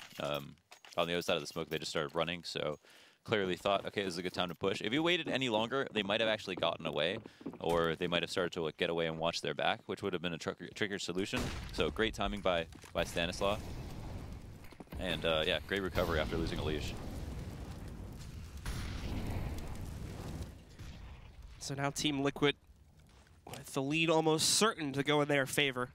On the other side of the smoke, they just started running, so clearly thought, okay, this is a good time to push. If he waited any longer, they might have actually gotten away, or they might have started to like, get away and watch their back, which would have been a trigger solution. So great timing by Stanislaw. And yeah, great recovery after losing Elige. So now Team Liquid with the lead almost certain to go in their favor.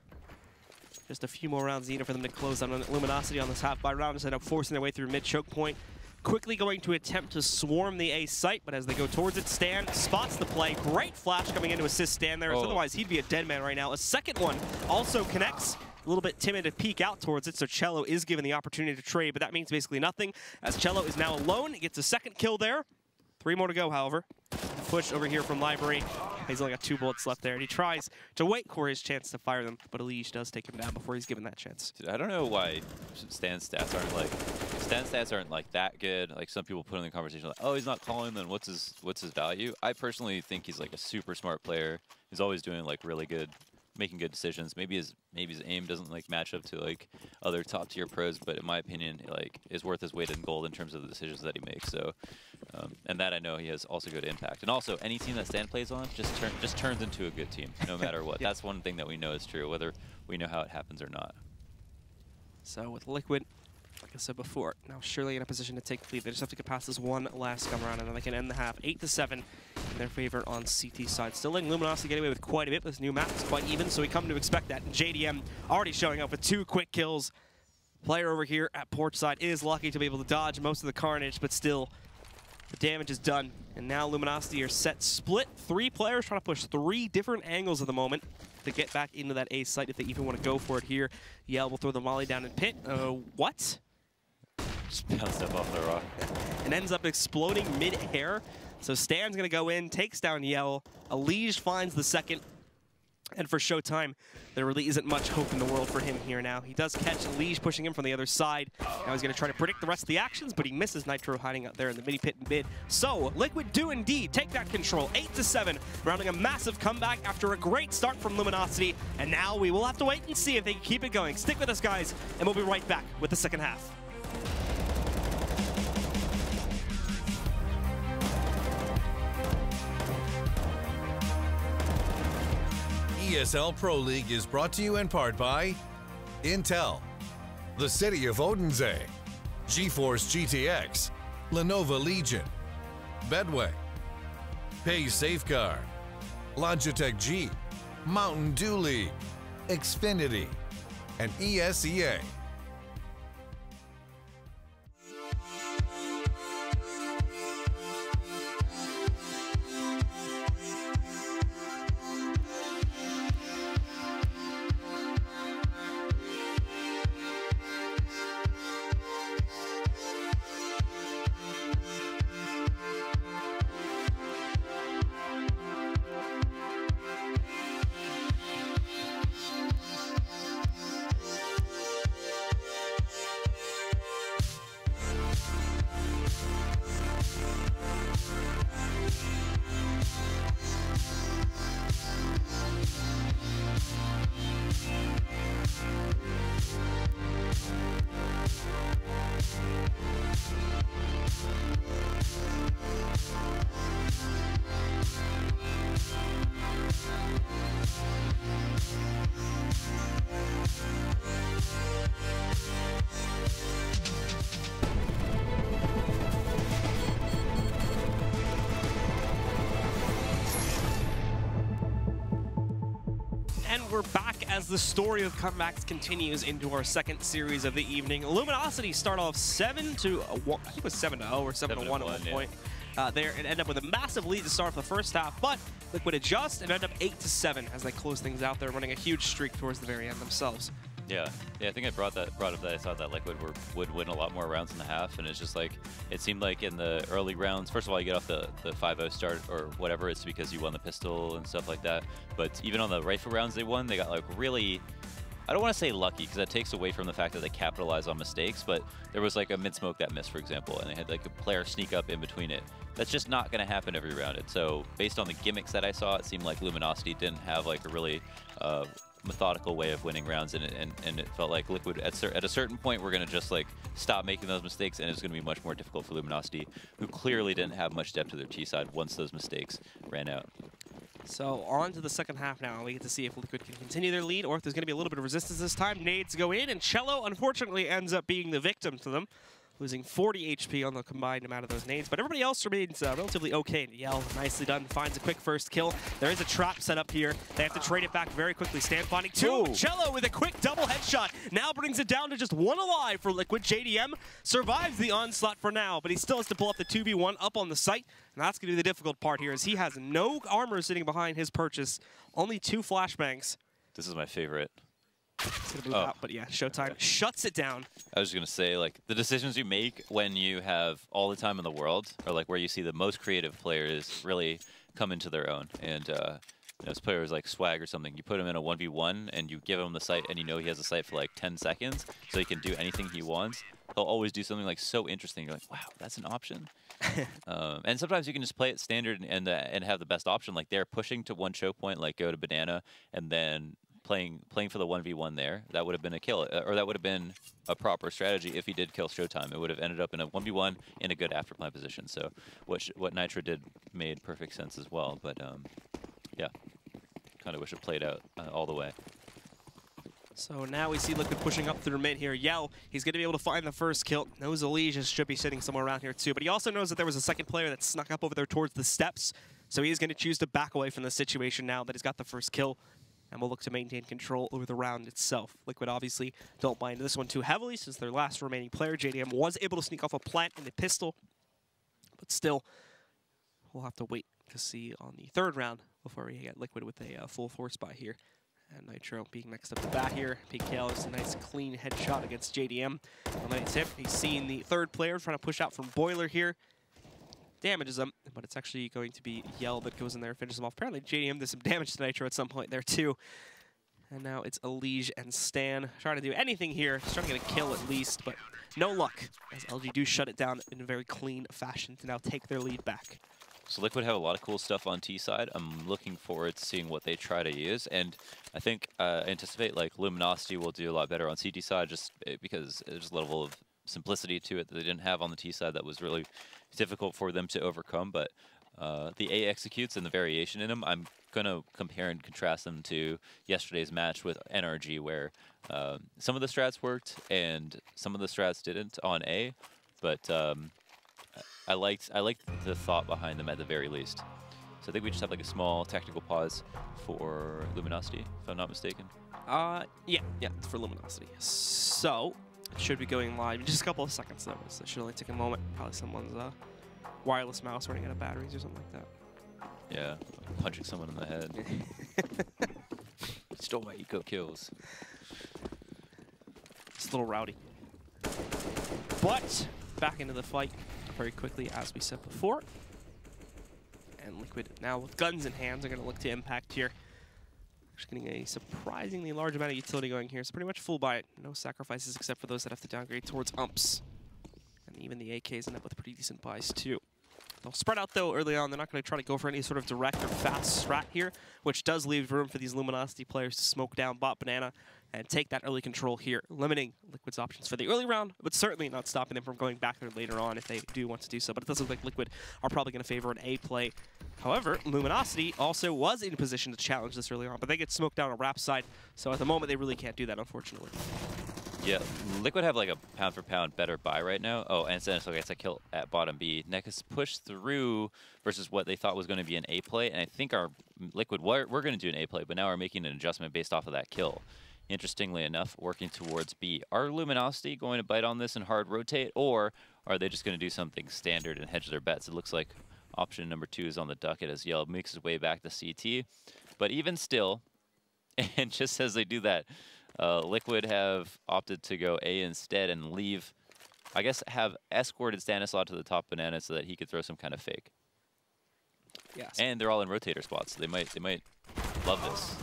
Just a few more rounds needed for them to close on Luminosity on this half-by round instead of forcing their way through mid-choke point. Quickly going to attempt to swarm the A site, but as they go towards it, Stan spots the play. Great flash coming in to assist Stan there. Otherwise, he'd be a dead man right now. A second one also connects. A little bit timid to peek out towards it, so Cello is given the opportunity to trade, but that means basically nothing, as Cello is now alone. He gets a second kill there. 3 more to go, however. Push over here from Library. He's only got 2 bullets left there, and he tries to wait for his chance to fire them, but Elige does take him down before he's given that chance. Dude, I don't know why Stan's stats aren't like that good. Like some people put in the conversation like, oh, he's not calling, then what's his value? I personally think he's like a super smart player. He's always doing like really good, making good decisions. Maybe his aim doesn't like match up to like other top tier pros, but in my opinion, like is worth his weight in gold in terms of the decisions that he makes. So, and that I know he has also good impact. And also, any team that Stan plays on just turns into a good team, no matter what. That's one thing that we know is true, whether we know how it happens or not. So with Liquid, like I said before, now surely in a position to take the lead. They just have to get past this one last come around, and then they can end the half 8-7 in their favor on CT side. Still letting Luminosity get away with quite a bit. This new map is quite even, so we come to expect that. And JDM already showing up with 2 quick kills. Player over here at port side is lucky to be able to dodge most of the carnage, but still, the damage is done. And now Luminosity are set split. 3 players trying to push 3 different angles at the moment to get back into that A site if they even want to go for it here. Yell will throw the molly down in pit. What? Just bounced up off the rock. And ends up exploding mid-air. So Stan's going to go in, takes down Yell. Elige finds the second. And for Showtime, there really isn't much hope in the world for him here now. He does catch Elige pushing him from the other side. Now he's going to try to predict the rest of the actions, but he misses Nitro hiding out there in the mini pit and mid. So Liquid do indeed take that control, 8-7, rounding a massive comeback after a great start from Luminosity. And now we will have to wait and see if they can keep it going. Stick with us, guys, and we'll be right back with the second half. ESL Pro League is brought to you in part by Intel, the City of Odense, GeForce GTX, Lenovo Legion, Bedway, Pay Safeguard, Logitech G, Mountain Dew League, Xfinity, and ESEA. we're back as the story of comebacks continues into our second series of the evening. Luminosity start off 7-1, I think it was 7-0 or 7-1 at one point. There and end up with a massive lead to start off the first half, but Liquid adjust and end up 8-7 as they close things out. They're running a huge streak towards the very end themselves. Yeah, I think I brought up that I thought that Liquid would win a lot more rounds in the half, and it's just like, it seemed like in the early rounds, first of all, you get off the 5-0 start or whatever, it's because you won the pistol and stuff like that, but even on the rifle rounds they won, they got like really, I don't want to say lucky, because that takes away from the fact that they capitalize on mistakes, but there was like a mid-smoke that missed, for example, and they had like a player sneak up in between it. That's just not going to happen every round. And so based on the gimmicks that I saw, it seemed like Luminosity didn't have like a really methodical way of winning rounds, and it felt like Liquid at a certain point we're going to just like stop making those mistakes, and it's going to be much more difficult for Luminosity, who clearly didn't have much depth to their T side once those mistakes ran out. So on to the second half now. We get to see if Liquid can continue their lead or if there's going to be a little bit of resistance this time. Nades go in, and Cello unfortunately ends up being the victim to them, losing 40 HP on the combined amount of those nades. But everybody else remains relatively okay. And Yell, nicely done, finds a quick first kill. There is a trap set up here. They have to trade it back very quickly. Stand finding two. Cello with a quick double headshot. Now brings it down to just one alive for Liquid. JDM survives the onslaught for now, but he still has to pull up the 2v1 up on the site. And that's going to be the difficult part here, as he has no armor sitting behind his purchase. Only 2 flashbangs. This is my favorite. It's going to move out, but yeah, Showtime shuts it down. I was going to say, like, the decisions you make when you have all the time in the world are like where you see the most creative players really come into their own. And those players like Swag or something, you put him in a 1v1 and you give him the site, and you know he has the site for like 10 seconds, so he can do anything he wants. He'll always do something like so interesting. You're like, wow, that's an option. And sometimes you can just play it standard and have the best option. Like they're pushing to one choke point, like go to Banana, and then playing for the 1v1 there. That would have been a kill, or that would have been a proper strategy if he did kill Showtime. It would have ended up in a 1v1 in a good afterplan position. So what Nitro did made perfect sense as well. But yeah, kind of wish it played out all the way. So now we see Liquid pushing up through mid here. Yell, he's going to be able to find the first kill. Knows Elige should be sitting somewhere around here too, but he also knows that there was a second player that snuck up over there towards the steps. So he is going to choose to back away from the situation now that he's got the first kill, and will look to maintain control over the round itself. Liquid obviously don't mind this one too heavily, since their last remaining player, JDM, was able to sneak off a plant in the pistol, but still, we'll have to wait to see on the third round before we get Liquid with a full force buy here. And Nitro being next up to bat here. PKL is a nice clean headshot against JDM. Eliminates him. He's seen the third player trying to push out from Boiler here. Damages him, but it's actually going to be Yell that goes in there and finishes him off. Apparently JDM did some damage to Nitro at some point there too. And now it's Elige and Stan trying to do anything here. Just trying to get a kill at least, but no luck, as LG do shut it down in a very clean fashion to now take their lead back. So Liquid have a lot of cool stuff on T side. I'm looking forward to seeing what they try to use, and I think anticipate like Luminosity will do a lot better on CT side, just because there's a level of simplicity to it that they didn't have on the T side that was really difficult for them to overcome. But the A executes and the variation in them, I'm gonna compare and contrast them to yesterday's match with NRG, where some of the strats worked and some of the strats didn't on A, but I liked the thought behind them at the very least. So I think we just have like a small tactical pause for Luminosity, if I'm not mistaken. Yeah, it's for Luminosity. So it should be going live in just a couple of seconds though. So it should only take a moment. Probably someone's wireless mouse running out of batteries or something like that. Yeah, punching someone in the head. Stole my eco kills. It's a little rowdy. But back into the fight very quickly, as we said before. And Liquid now with guns in hands are going to look to impact here. Just getting a surprisingly large amount of utility going here. So pretty much full buy it. No sacrifices except for those that have to downgrade towards umps. And even the AKs end up with pretty decent buys too. They'll spread out though early on. They're not going to try to go for any sort of direct or fast strat here, which does leave room for these Luminosity players to smoke down bot Banana and take that early control here, limiting Liquid's options for the early round, but certainly not stopping them from going back there later on if they do want to do so. But it does look like Liquid are probably going to favor an A play. However, Luminosity also was in position to challenge this early on, but they get smoked down on Rap side, so at the moment they really can't do that, unfortunately. Yeah, Liquid have like a pound for pound better buy right now. Oh, and so gets a kill at bottom B. Nekus pushed through versus what they thought was going to be an A play, and I think our Liquid we're going to do an A play, but now we're making an adjustment based off of that kill. Interestingly enough, working towards B. Are Luminosity going to bite on this and hard rotate, or are they just going to do something standard and hedge their bets? It looks like option number 2 is on the docket as Yell makes his way back to CT. But even still, and just as they do that, Liquid have opted to go A instead and leave, I guess, have escorted Stanislaw to the top banana so that he could throw some kind of fake. Yes. And they're all in rotator spots, so they might love this.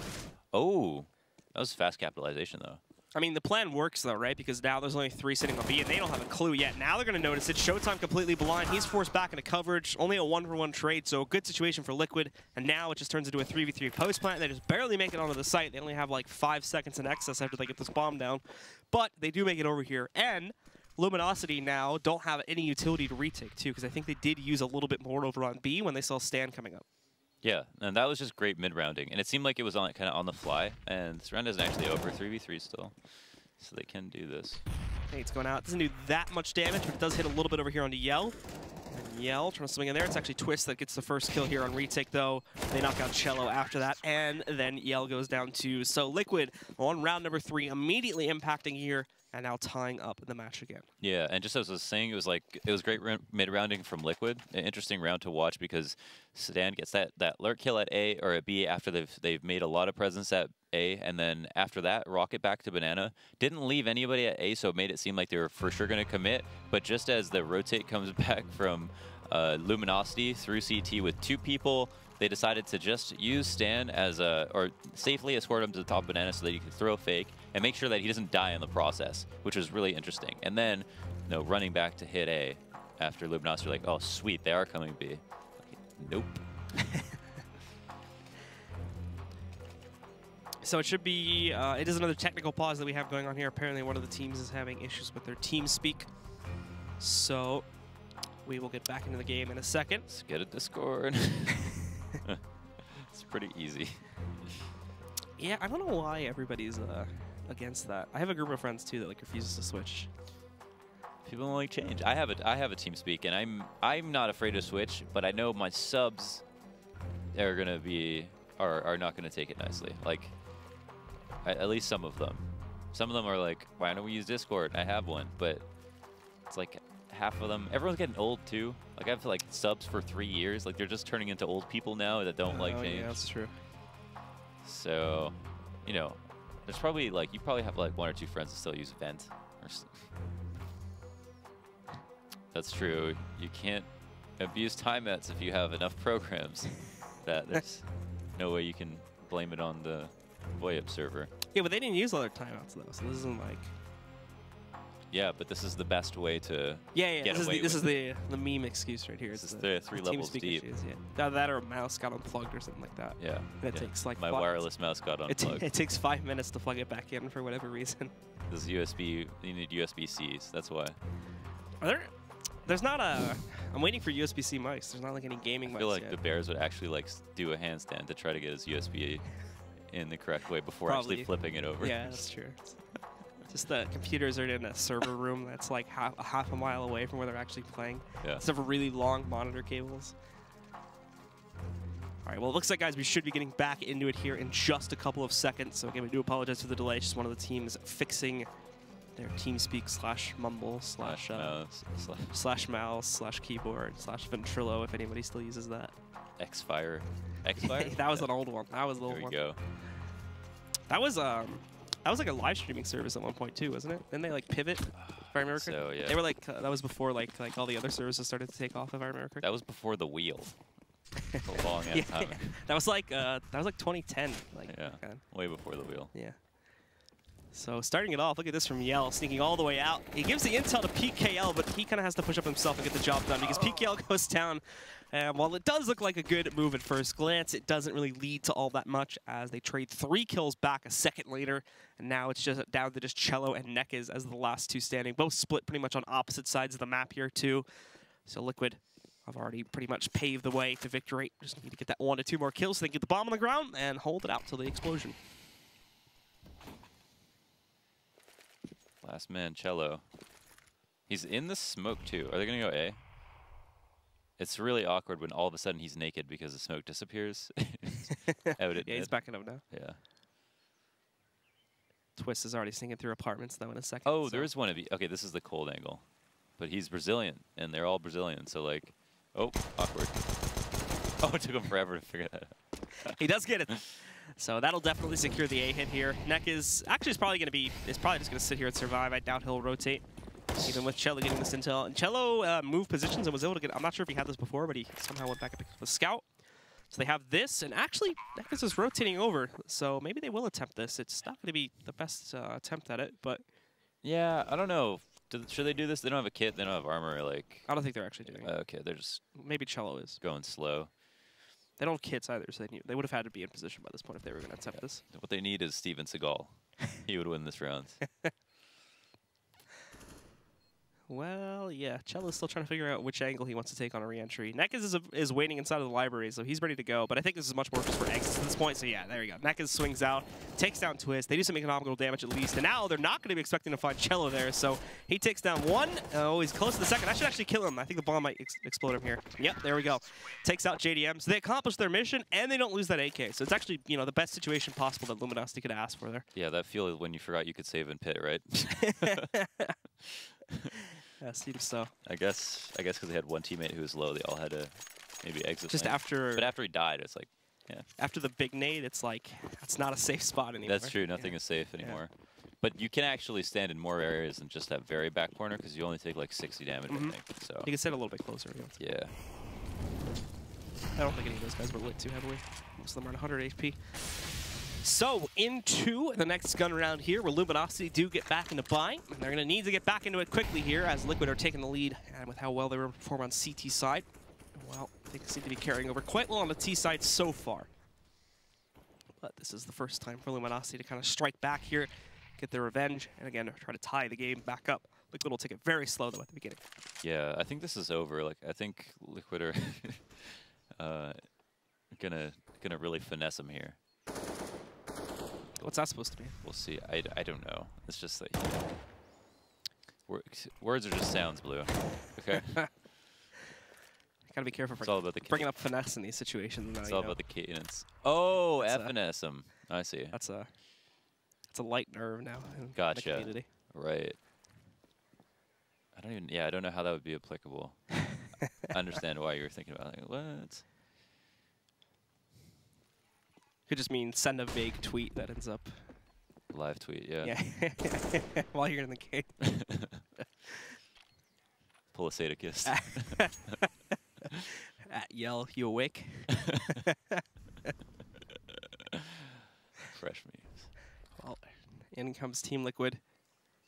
Oh, that was fast capitalization, though. I mean, the plan works, though, right? Because now there's only 3 sitting on B, and they don't have a clue yet. Now they're going to notice it. Showtime completely blind. He's forced back into coverage. Only a 1-for-1 trade, so a good situation for Liquid. And now it just turns into a 3v3 post plant. They just barely make it onto the site. They only have like 5 seconds in excess after they get this bomb down. But they do make it over here. And Luminosity now don't have any utility to retake, too, because I think they did use a little bit more over on B when they saw Stan coming up. Yeah, and that was just great mid-rounding. And it seemed like it was on kind of on the fly. And this round isn't actually over, 3v3 still. So they can do this. Okay, it's going out. Doesn't do that much damage, but it does hit a little bit over here onto Yell. And Yell trying to swing in there. It's actually Twist that gets the first kill here on retake, though. They knock out Cello after that, and then Yell goes down too. So Liquid on round number 3, immediately impacting here, and now tying up the match again. Yeah, and just as I was saying, it was great mid-rounding from Liquid. An interesting round to watch because Stan gets that lurk kill at A or at B after they've made a lot of presence at A, and then after that, rocket back to banana. Didn't leave anybody at A, so it made it seem like they were for sure going to commit. But just as the rotate comes back from Luminosity through CT with 2 people, they decided to just use Stan as or safely escort him to the top banana so that he could throw fake and make sure that he doesn't die in the process, which was really interesting. And then, running back to hit A after Luminosity, like, oh sweet, they are coming B. Like, nope. So it should be, it is another technical pause that we have going on here. Apparently one of the teams is having issues with their team speak. So we will get back into the game in a second. Let's get a Discord. It's pretty easy. Yeah, I don't know why everybody's against that. I have a group of friends too that like refuses to switch. People don't like change. I have a team speak, and I'm not afraid to switch, but I know my subs are gonna be are not gonna take it nicely. Like at least some of them. Some of them are like, why don't we use Discord? I have one, but it's like half of them. Everyone's getting old too. Like I've like subs for 3 years. Like they're just turning into old people now that don't like change. Yeah, that's true. So, there's probably like you probably have like 1 or 2 friends that still use Vent. That's true. You can't abuse timeouts if you have enough programs. That there's no way you can blame it on the VoIP server. Yeah, but they didn't use other timeouts though, so this isn't like. Yeah, but this is the best way to. Yeah, get this is the meme excuse right here. This is the 3 levels deep. Issues, yeah. That or a mouse got unplugged or something like that. Yeah. That takes like. My wireless mouse got unplugged. It takes 5 minutes to plug it back in for whatever reason. This is USB. You need USB-Cs. That's why. Are there? There's not a. I'm waiting for USB-C mics. There's not like any gaming mics. I feel like yet. the Bears would actually like do a handstand to try to get his USB in the correct way before actually flipping it over. Yeah, that's true. Just the computers are in a server room that's like half a mile away from where they're actually playing. Yeah. Except for really long monitor cables. All right, well, it looks like, guys, we should be getting back into it here in just a couple of seconds. So, again, we do apologize for the delay. It's just one of the teams fixing their TeamSpeak / mumble / mouse / keyboard / Ventrilo, if anybody still uses that. X-Fire. X-Fire? That was an old one. That was the old one. There we go. That was like a live streaming service at one point too, wasn't it? Didn't they like pivot? If I remember correctly. So yeah. They were like that was before like all the other services started to take off. If I remember correctly. That was before the wheel. A long ass time. That was like 2010. Like yeah. Way before the wheel. Yeah. So starting it off, look at this from Yell, sneaking all the way out. He gives the intel to PKL, but he kind of has to push up himself and get the job done because PKL goes down. And while it does look like a good move at first glance, it doesn't really lead to all that much as they trade 3 kills back a second later. And now it's just down to just Cello and Nekes as the last 2 standing. Both split pretty much on opposite sides of the map here too. So Liquid have already pretty much paved the way to victory. Just need to get that 1 to 2 more kills so they can get the bomb on the ground and hold it out till the explosion. Last man, Cello. He's in the smoke too. Are they gonna go A? It's really awkward when all of a sudden he's naked because the smoke disappears. Evident. Yeah, he's backing up now. Yeah. Twist is already sneaking through apartments though in a second. Oh, so. there is one of you. Okay, this is the cold angle. But he's Brazilian, and they're all Brazilian, so like, oh, awkward. Oh, it took him forever to figure that out. He does get it. So that'll definitely secure the A hit here. Neck is probably going to be, is probably just going to sit here and survive. I doubt he'll rotate, even with Cello getting this intel. And Cello moved positions and was able to get, I'm not sure if he had this before, but he somehow went back and picked up the scout. So they have this, and actually, Neck is just rotating over. So maybe they will attempt this. It's not going to be the best attempt at it, but. Yeah, I don't know. Should they do this? They don't have a kit. They don't have armor. Like. I don't think they're actually doing it. Okay, they're just. Maybe Cello is. Going slow. They don't have kits either, so they would have had to be in position by this point if they were going to attempt this. What they need is Steven Seagal. He would win this round. Well, yeah, Cello's still trying to figure out which angle he wants to take on a re-entry. Neck is waiting inside of the library, so he's ready to go. But I think this is much more just for exits at this point. So yeah, there you go. Neck swings out, takes down Twist. They do some economical damage at least. And now they're not going to be expecting to find Cello there. So he takes down one. Oh, he's close to the second. I should actually kill him. I think the bomb might explode him here. Yep, there we go. Takes out JDM. So they accomplish their mission, and they don't lose that AK. So it's actually, you know, the best situation possible that Luminosity could ask for there. Yeah, that feel when you forgot you could save in pit, right? Yeah, seems so. I guess because they had one teammate who was low, they all had to maybe exit. Just after. But after he died, it's like, yeah. After the big nade, it's like it's not a safe spot anymore. That's true. Nothing is safe anymore. Yeah. But you can actually stand in more areas than just that very back corner because you only take like 60 damage, I think. So you can sit a little bit closer. Yeah. I don't think any of those guys were lit too heavily. Most of them are 100 HP. So, into the next gun round here, where Luminosity do get back into buying. And they're going to need to get back into it quickly here, as Liquid are taking the lead, and with how well they were perform on CT side. Well, they seem to be carrying over quite well on the T side so far. But this is the first time for Luminosity to kind of strike back here, get their revenge, and again, try to tie the game back up. Liquid will take it very slow, though, at the beginning. Yeah, I think this is over. Like, I think Liquid are gonna really finesse them here. What's that supposed to mean? We'll see. I don't know. It's just like, words are just sounds, Blue. Okay. Gotta be careful for all about the bringing up finesse in these situations. It's all about the cadence. Oh, finesse him. I see. That's a light nerve now. Gotcha. In the community. Right. I don't know how that would be applicable. I understand why you were thinking about it. Like, what? Could just mean send a vague tweet that ends up. Live tweet, yeah. Yeah. While you're in the game. Pull a Sadakist. At yell, you awake? Fresh memes. Well, in comes Team Liquid.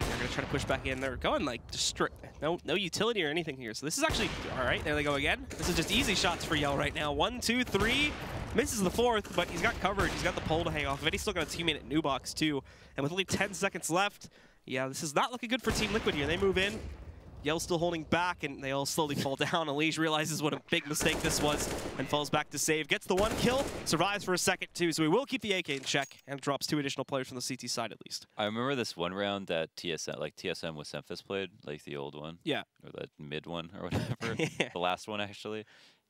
They're going to try to push back in. They're going like just no utility or anything here. So this is actually, all right, there they go again. This is just easy shots for Yell right now. 1, 2, 3. Misses the fourth, but he's got coverage. He's got the pole to hang off of it. He's still got a teammate at New Box too. And with only 10 seconds left, yeah, this is not looking good for Team Liquid here. They move in. Yell's still holding back, and they all slowly fall down. Elige realizes what a big mistake this was and falls back to save. Gets the one kill, survives for a second too, so he will keep the AK in check and drops 2 additional players from the CT side at least. I remember this one round that TSM with Semphis played, like the old one. Yeah. Or the mid one or whatever. Yeah. The last one, actually.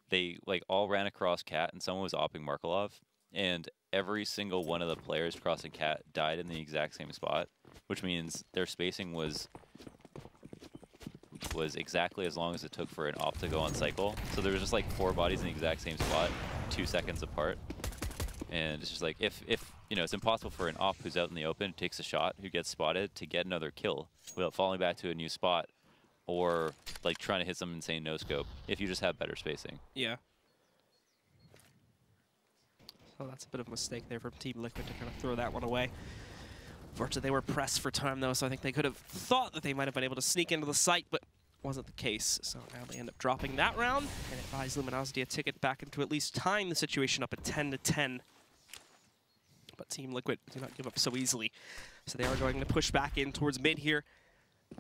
They like all ran across Cat, and someone was opping Markelov, and every single one of the players crossing Cat died in the exact same spot, which means their spacing was exactly as long as it took for an op to go on cycle. So there was just like 4 bodies in the exact same spot, 2 seconds apart. And it's just like, if you know, it's impossible for an op who's out in the open, takes a shot, who gets spotted, to get another kill without falling back to a new spot or like trying to hit some insane no-scope if you just have better spacing. Yeah. So that's a bit of a mistake there from Team Liquid to kind of throw that one away. Unfortunately, they were pressed for time, though, so I think they could have thought that they might have been able to sneak into the site, but wasn't the case. So now they end up dropping that round, and it buys Luminosity a ticket back into at least tying the situation up at 10-10. But Team Liquid do not give up so easily. So they are going to push back in towards mid here.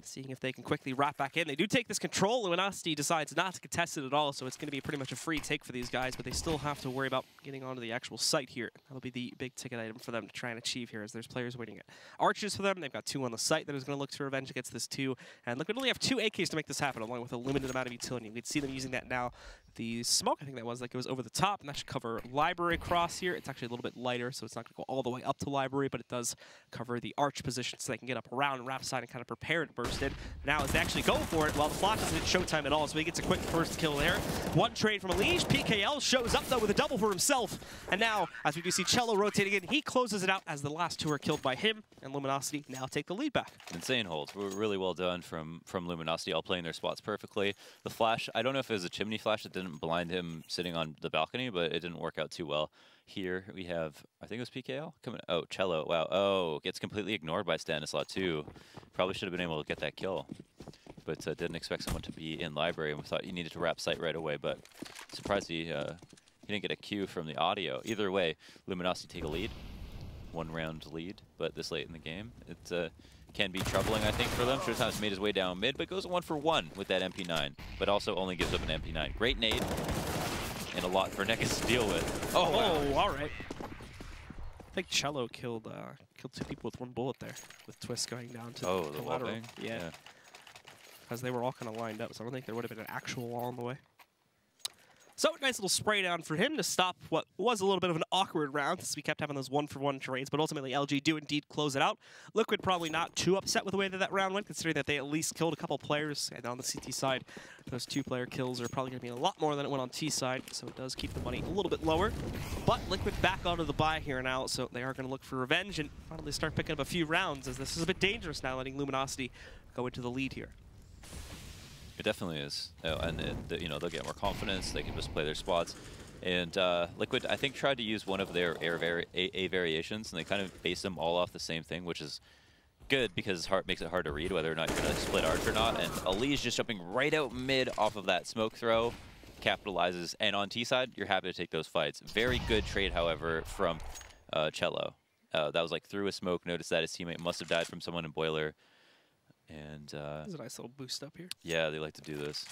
seeing if they can quickly wrap back in. They do take this control. Luminosity decides not to contest it at all, so it's going to be pretty much a free take for these guys, but they still have to worry about getting onto the actual site here. That'll be the big ticket item for them to try and achieve here, as there's players waiting at arches for them. They've got 2 on the site that is going to look to revenge against this 2, and Liquid only have 2 AKs to make this happen, along with a limited amount of utility. We'd see them using that now. The smoke, I think that was, like, it was over the top, and that should cover library across here. It's actually a little bit lighter, so it's not going to go all the way up to library, but it does cover the arch position, so they can get up around and wrap side and kind of prepare to burst in. Now, as they actually go for it, well, the flash isn't showtime at all, so he gets a quick first kill there. 1 trade from Elige. PKL shows up, though, with a double for himself. And now, as we do see Cello rotating in, he closes it out as the last 2 are killed by him, and Luminosity now take the lead back. Insane holds. Really well done from Luminosity, all playing their spots perfectly. The flash, I don't know if it was a chimney flash that didn't blind him sitting on the balcony, but it didn't work out too well. Here we have, I think it was PKL coming. Oh, Cello. Wow. Oh, gets completely ignored by Stanislaw too. Probably should have been able to get that kill, but didn't expect someone to be in library, and we thought you needed to wrap site right away. But surprised he didn't get a cue from the audio. Either way, Luminosity take a lead, 1 round lead, but this late in the game, it can be troubling, I think, for them. Showtime's made his way down mid, but goes 1 for 1 with that MP9, but also only gives up an MP9. Great nade, and a lot for Nekkis to deal with. Oh, wow. All right. I think Cello killed 2 people with 1 bullet there, with Twist going down to the lateral. wall. Yeah. Because they were all kind of lined up, so I don't think there would have been an actual wall on the way. So, nice little spray down for him to stop what was a little bit of an awkward round, since we kept having those 1-for-1 trades, but ultimately LG do indeed close it out. Liquid probably not too upset with the way that round went, considering that they at least killed a couple players, and on the CT side, those 2-player kills are probably going to be a lot more than it went on T side, so it does keep the money a little bit lower. But Liquid back onto the buy here now, so they are going to look for revenge and finally start picking up a few rounds, as this is a bit dangerous now, letting Luminosity go into the lead here. It definitely is, and you know, they'll get more confidence. They can just play their spots. And Liquid, I think, tried to use one of their A variations, and they kind of base them all off the same thing, which is good because it makes it hard to read whether or not you're going to split arch or not. And Elige just jumping right out mid off of that smoke throw, capitalizes. And on T side, you're happy to take those fights. Very good trade, however, from Cello. That was like through a smoke. Noticed that his teammate must have died from someone in Boiler. And there's a nice little boost up here. Yeah, they like to do this.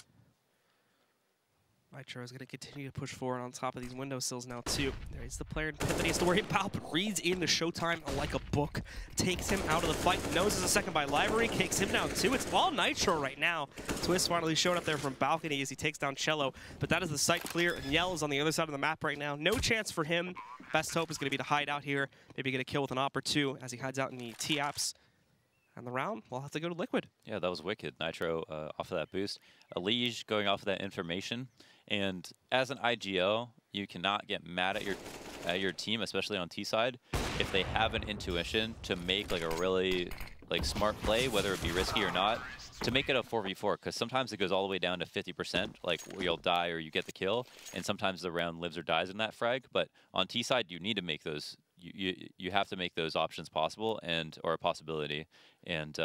Nitro is going to continue to push forward on top of these windowsills now, too. There's the player that he has to worry about, but reads into Showtime like a book. Takes him out of the fight. Knows there's a second by library. Kicks him down, too. It's all Nitro right now. Twist finally showed up there from balcony as he takes down Cello, but that is the site clear, and Yell is on the other side of the map right now. No chance for him. Best hope is going to be to hide out here. Maybe get a kill with an op or 2 as he hides out in the T-apps. And the round, we'll have to go to Liquid. Yeah, that was wicked. Nitro off of that boost. Elige going off of that information. And as an IGL, you cannot get mad at your team, especially on T side, if they have an intuition to make like a really smart play, whether it be risky or not, to make it a 4v4. Because sometimes it goes all the way down to 50%, like where you'll die or you get the kill, and sometimes the round lives or dies in that frag. But on T side, you need to make those. You have to make those options possible or a possibility. And you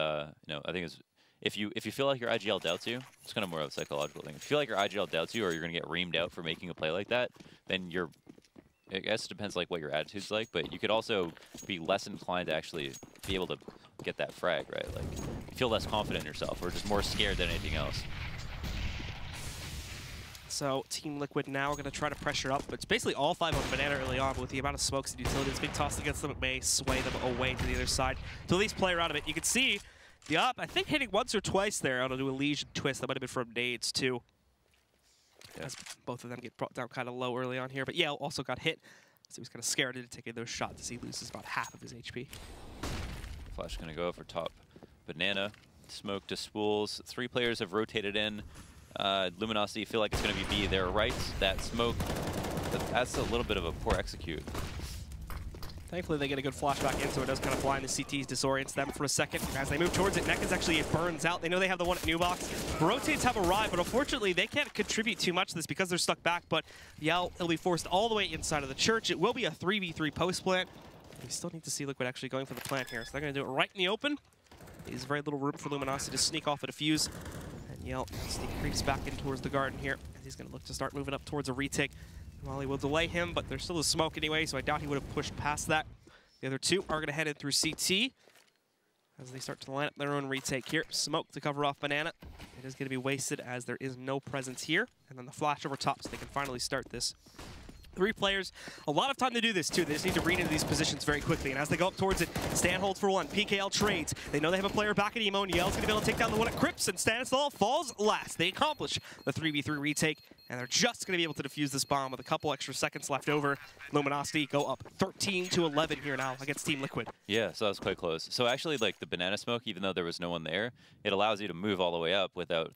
know, I think it's, if you feel like your IGL doubts you, it's kind of more of a psychological thing. If you feel like your IGL doubts you, or you're gonna get reamed out for making a play like that, then I guess it depends like what your attitude's like, but you could also be less inclined to actually be able to get that frag, right? Like you feel less confident in yourself, or just more scared than anything else. So Team Liquid now going to try to pressure up. It's basically all 5 on Banana early on, but with the amount of smokes and utility that's being tossed against them, it may sway them away to the other side to at least play around a bit. You can see the op, I think, hitting once or twice there on a Elige twist. That might have been from nades too. As both of them get brought down kind of low early on here. But Yale also got hit, so he was kind of scared into taking those shots as he loses about half of his HP. Flash going to go for top Banana. Smoke to spools. 3 players have rotated in. Luminosity feel like it's going to be B. They're right. That smoke, that's a little bit of a poor execute. Thankfully, they get a good flashback in, so it does kind of blind the CTs, disorients them for a second. As they move towards it, Nekkis actually burns out. They know they have the one at New Box. Rotates have arrived, but unfortunately, they can't contribute too much to this because they're stuck back. But Yell will be forced all the way inside of the church. It will be a 3v3 post plant. We still need to see Liquid actually going for the plant here. So they're going to do it right in the open. There's very little room for Luminosity to sneak off a defuse. And Yell creeps back in towards the garden here. And he's going to look to start moving up towards a retake. Molly will delay him, but there's still a smoke anyway, so I doubt he would have pushed past that. The other 2 are going to head in through CT. as they start to line up their own retake here. Smoke to cover off Banana. It is going to be wasted as there is no presence here. And then the flash over top so they can finally start this. 3 players, a lot of time to do this too. They just need to read into these positions very quickly. And as they go up towards it, Stan holds for 1. PKL trades. They know they have a player back at Emo, and Yell's going to be able to take down the one at Crips, and Stanislaw falls last. They accomplish the 3v3 retake, and they're just going to be able to defuse this bomb with a couple extra seconds left over. Luminosity go up 13-11 here now against Team Liquid. Yeah, so that was quite close. So actually, like the banana smoke, even though there was no one there, it allows you to move all the way up without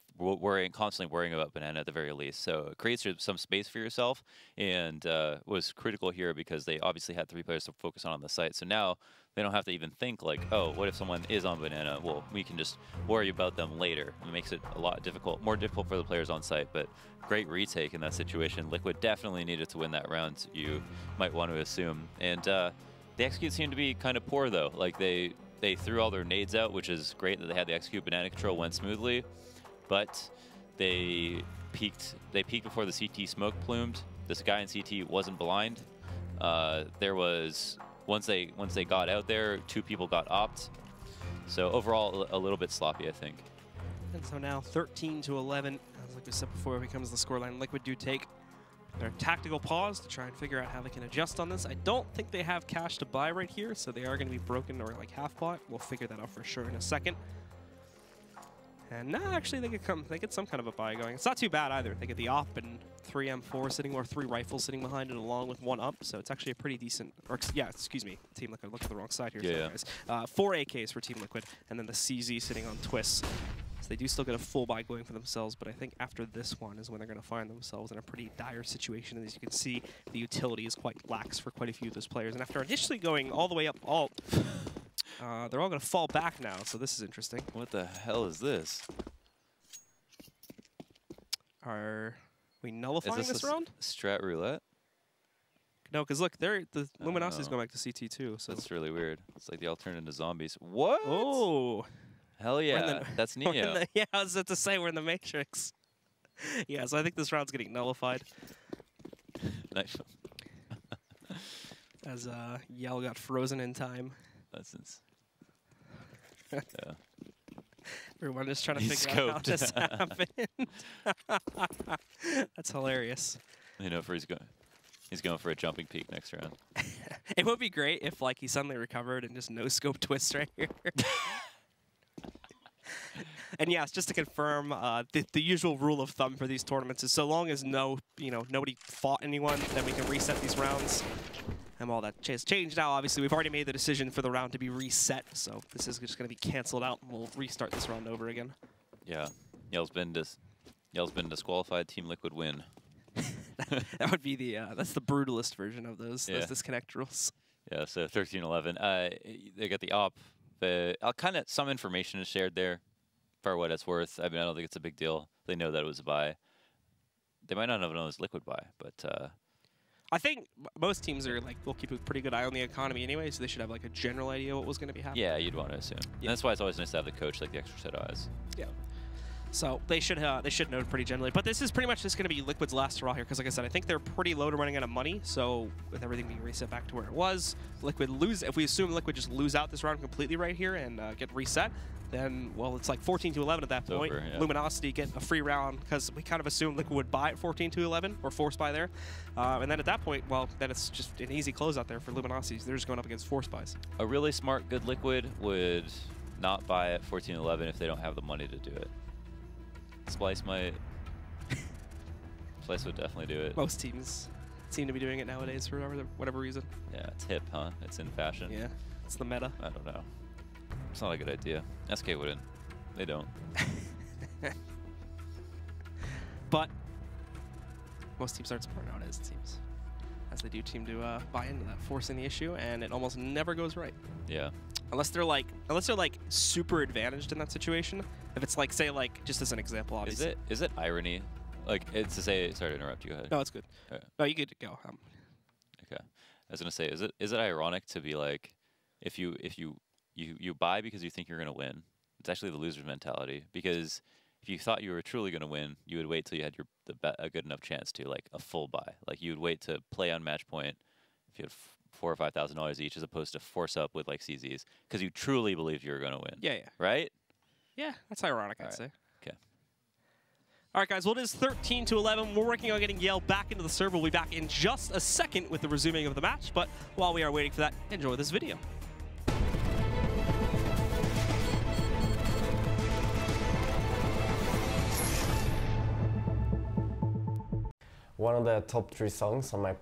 constantly worrying about banana at the very least. So it creates some space for yourself, and was critical here because they obviously had 3 players to focus on the site. So now they don't have to even think like, oh, what if someone is on banana? Well, we can just worry about them later. It makes it a lot more difficult for the players on site, but great retake in that situation. Liquid definitely needed to win that round, you might want to assume. And the execute seemed to be kind of poor though. Like they threw all their nades out, which is great that they had the execute. Banana control went smoothly, but they peaked before the CT smoke plumed. This guy in CT wasn't blind. There was once they got out there, 2 people got opt. So overall, a little bit sloppy, I think. And so now 13-11, as like we said before, becomes the scoreline. Liquid do take their tactical pause to try and figure out how they can adjust on this. I don't think they have cash to buy right here, so they are going to be broken or like half bought. We'll figure that out for sure in a second. And now actually they get some kind of a buy going. It's not too bad either. They get the op and 3 M4 sitting, or 3 rifles sitting behind it along with 1 up. So it's actually a pretty decent, or yeah, excuse me, Team Liquid. Look at the wrong side here. Yeah. Guys. 4 AKs for Team Liquid, and then the CZ sitting on twists. So they do still get a full buy going for themselves, but I think after this one is when they're going to find themselves in a pretty dire situation. And as you can see, the utility is quite lax for quite a few of those players. And after initially going all the way up alt, they're all going to fall back now. So this is interesting. What the hell is this? Are we nullifying this round? Strat roulette? No, because look, the Luminosity is going back to CT too. So that's really weird. It's like the alternative to zombies. What? Oh, hell yeah! That's Neo. Yeah, I was about to say we're in the Matrix. Yeah, so I think this round's getting nullified. Nice. As Yell got frozen in time. That's yeah. Everyone is trying to figure scoped. out how this happened. That's hilarious. You know, he's going for a jumping peak next round. It would be great if like he suddenly recovered and just no scope twist right here. And yes, just to confirm, the usual rule of thumb for these tournaments is so long as nobody fought anyone, then we can reset these rounds. And all that has changed now. Obviously, we've already made the decision for the round to be reset, so this is just going to be canceled out, and we'll restart this round over again. Yeah, Yell's been disqualified. Team Liquid win. That would be the that's the brutalist version of those disconnect rules. Yeah, so 13-11. They got the op. Kind of some information is shared there, for what it's worth. I mean, I don't think it's a big deal. They know that it was a buy. They might not have known it was Liquid buy, but. I think most teams are like, we'll keep a pretty good eye on the economy anyway, so they should have like a general idea what was going to be happening. Yeah, you'd want to assume. Yeah. And that's why it's always nice to have the coach, like the extra set of eyes. Yeah. So they should know pretty generally. But this is pretty much just going to be Liquid's last hurrah here, because like I said, I think they're pretty low to running out of money. So with everything being reset back to where it was, Liquid lose. If we assume Liquid just lose out this round completely right here and get reset, then, well, it's like 14-11 at that point. Over, yeah. Luminosity get a free round because we kind of assumed Liquid would buy at 14-11 or force buy there. And then at that point, well, then it's just an easy closeout there for Luminosity. They're just going up against force buys. A really smart, good Liquid would not buy at 14-11 if they don't have the money to do it. Splice might. Splice would definitely do it. Most teams seem to be doing it nowadays for whatever reason. Yeah, it's hip, huh? It's in fashion. Yeah, it's the meta. I don't know. It's not a good idea. SK wouldn't. They don't. But most teams aren't smart nowadays, it seems. As they do seem to buy into that, forcing the issue, and it almost never goes right. Yeah. Unless they're like super advantaged in that situation. If it's like, say, like, just as an example, obviously. Is it irony? Like, it's to say, sorry to interrupt you, go ahead. No, it's good. No, you get to go. Okay. I was gonna say, is it ironic to be like, if you buy because you think you're gonna win, it's actually the loser's mentality. Because if you thought you were truly gonna win, you would wait till you had a good enough chance to, like a full buy. Like you would wait to play on match point. If you had $4,000 or $5,000 each, as opposed to force up with like CZs because you truly believed you were going to win. Yeah, yeah. Right? Yeah, that's ironic, I'd say. Okay. All right, guys. Well, it is 13-11. We're working on getting Yale back into the serve. We'll be back in just a second with the resuming of the match. But while we are waiting for that, enjoy this video. One of the top 3 songs on my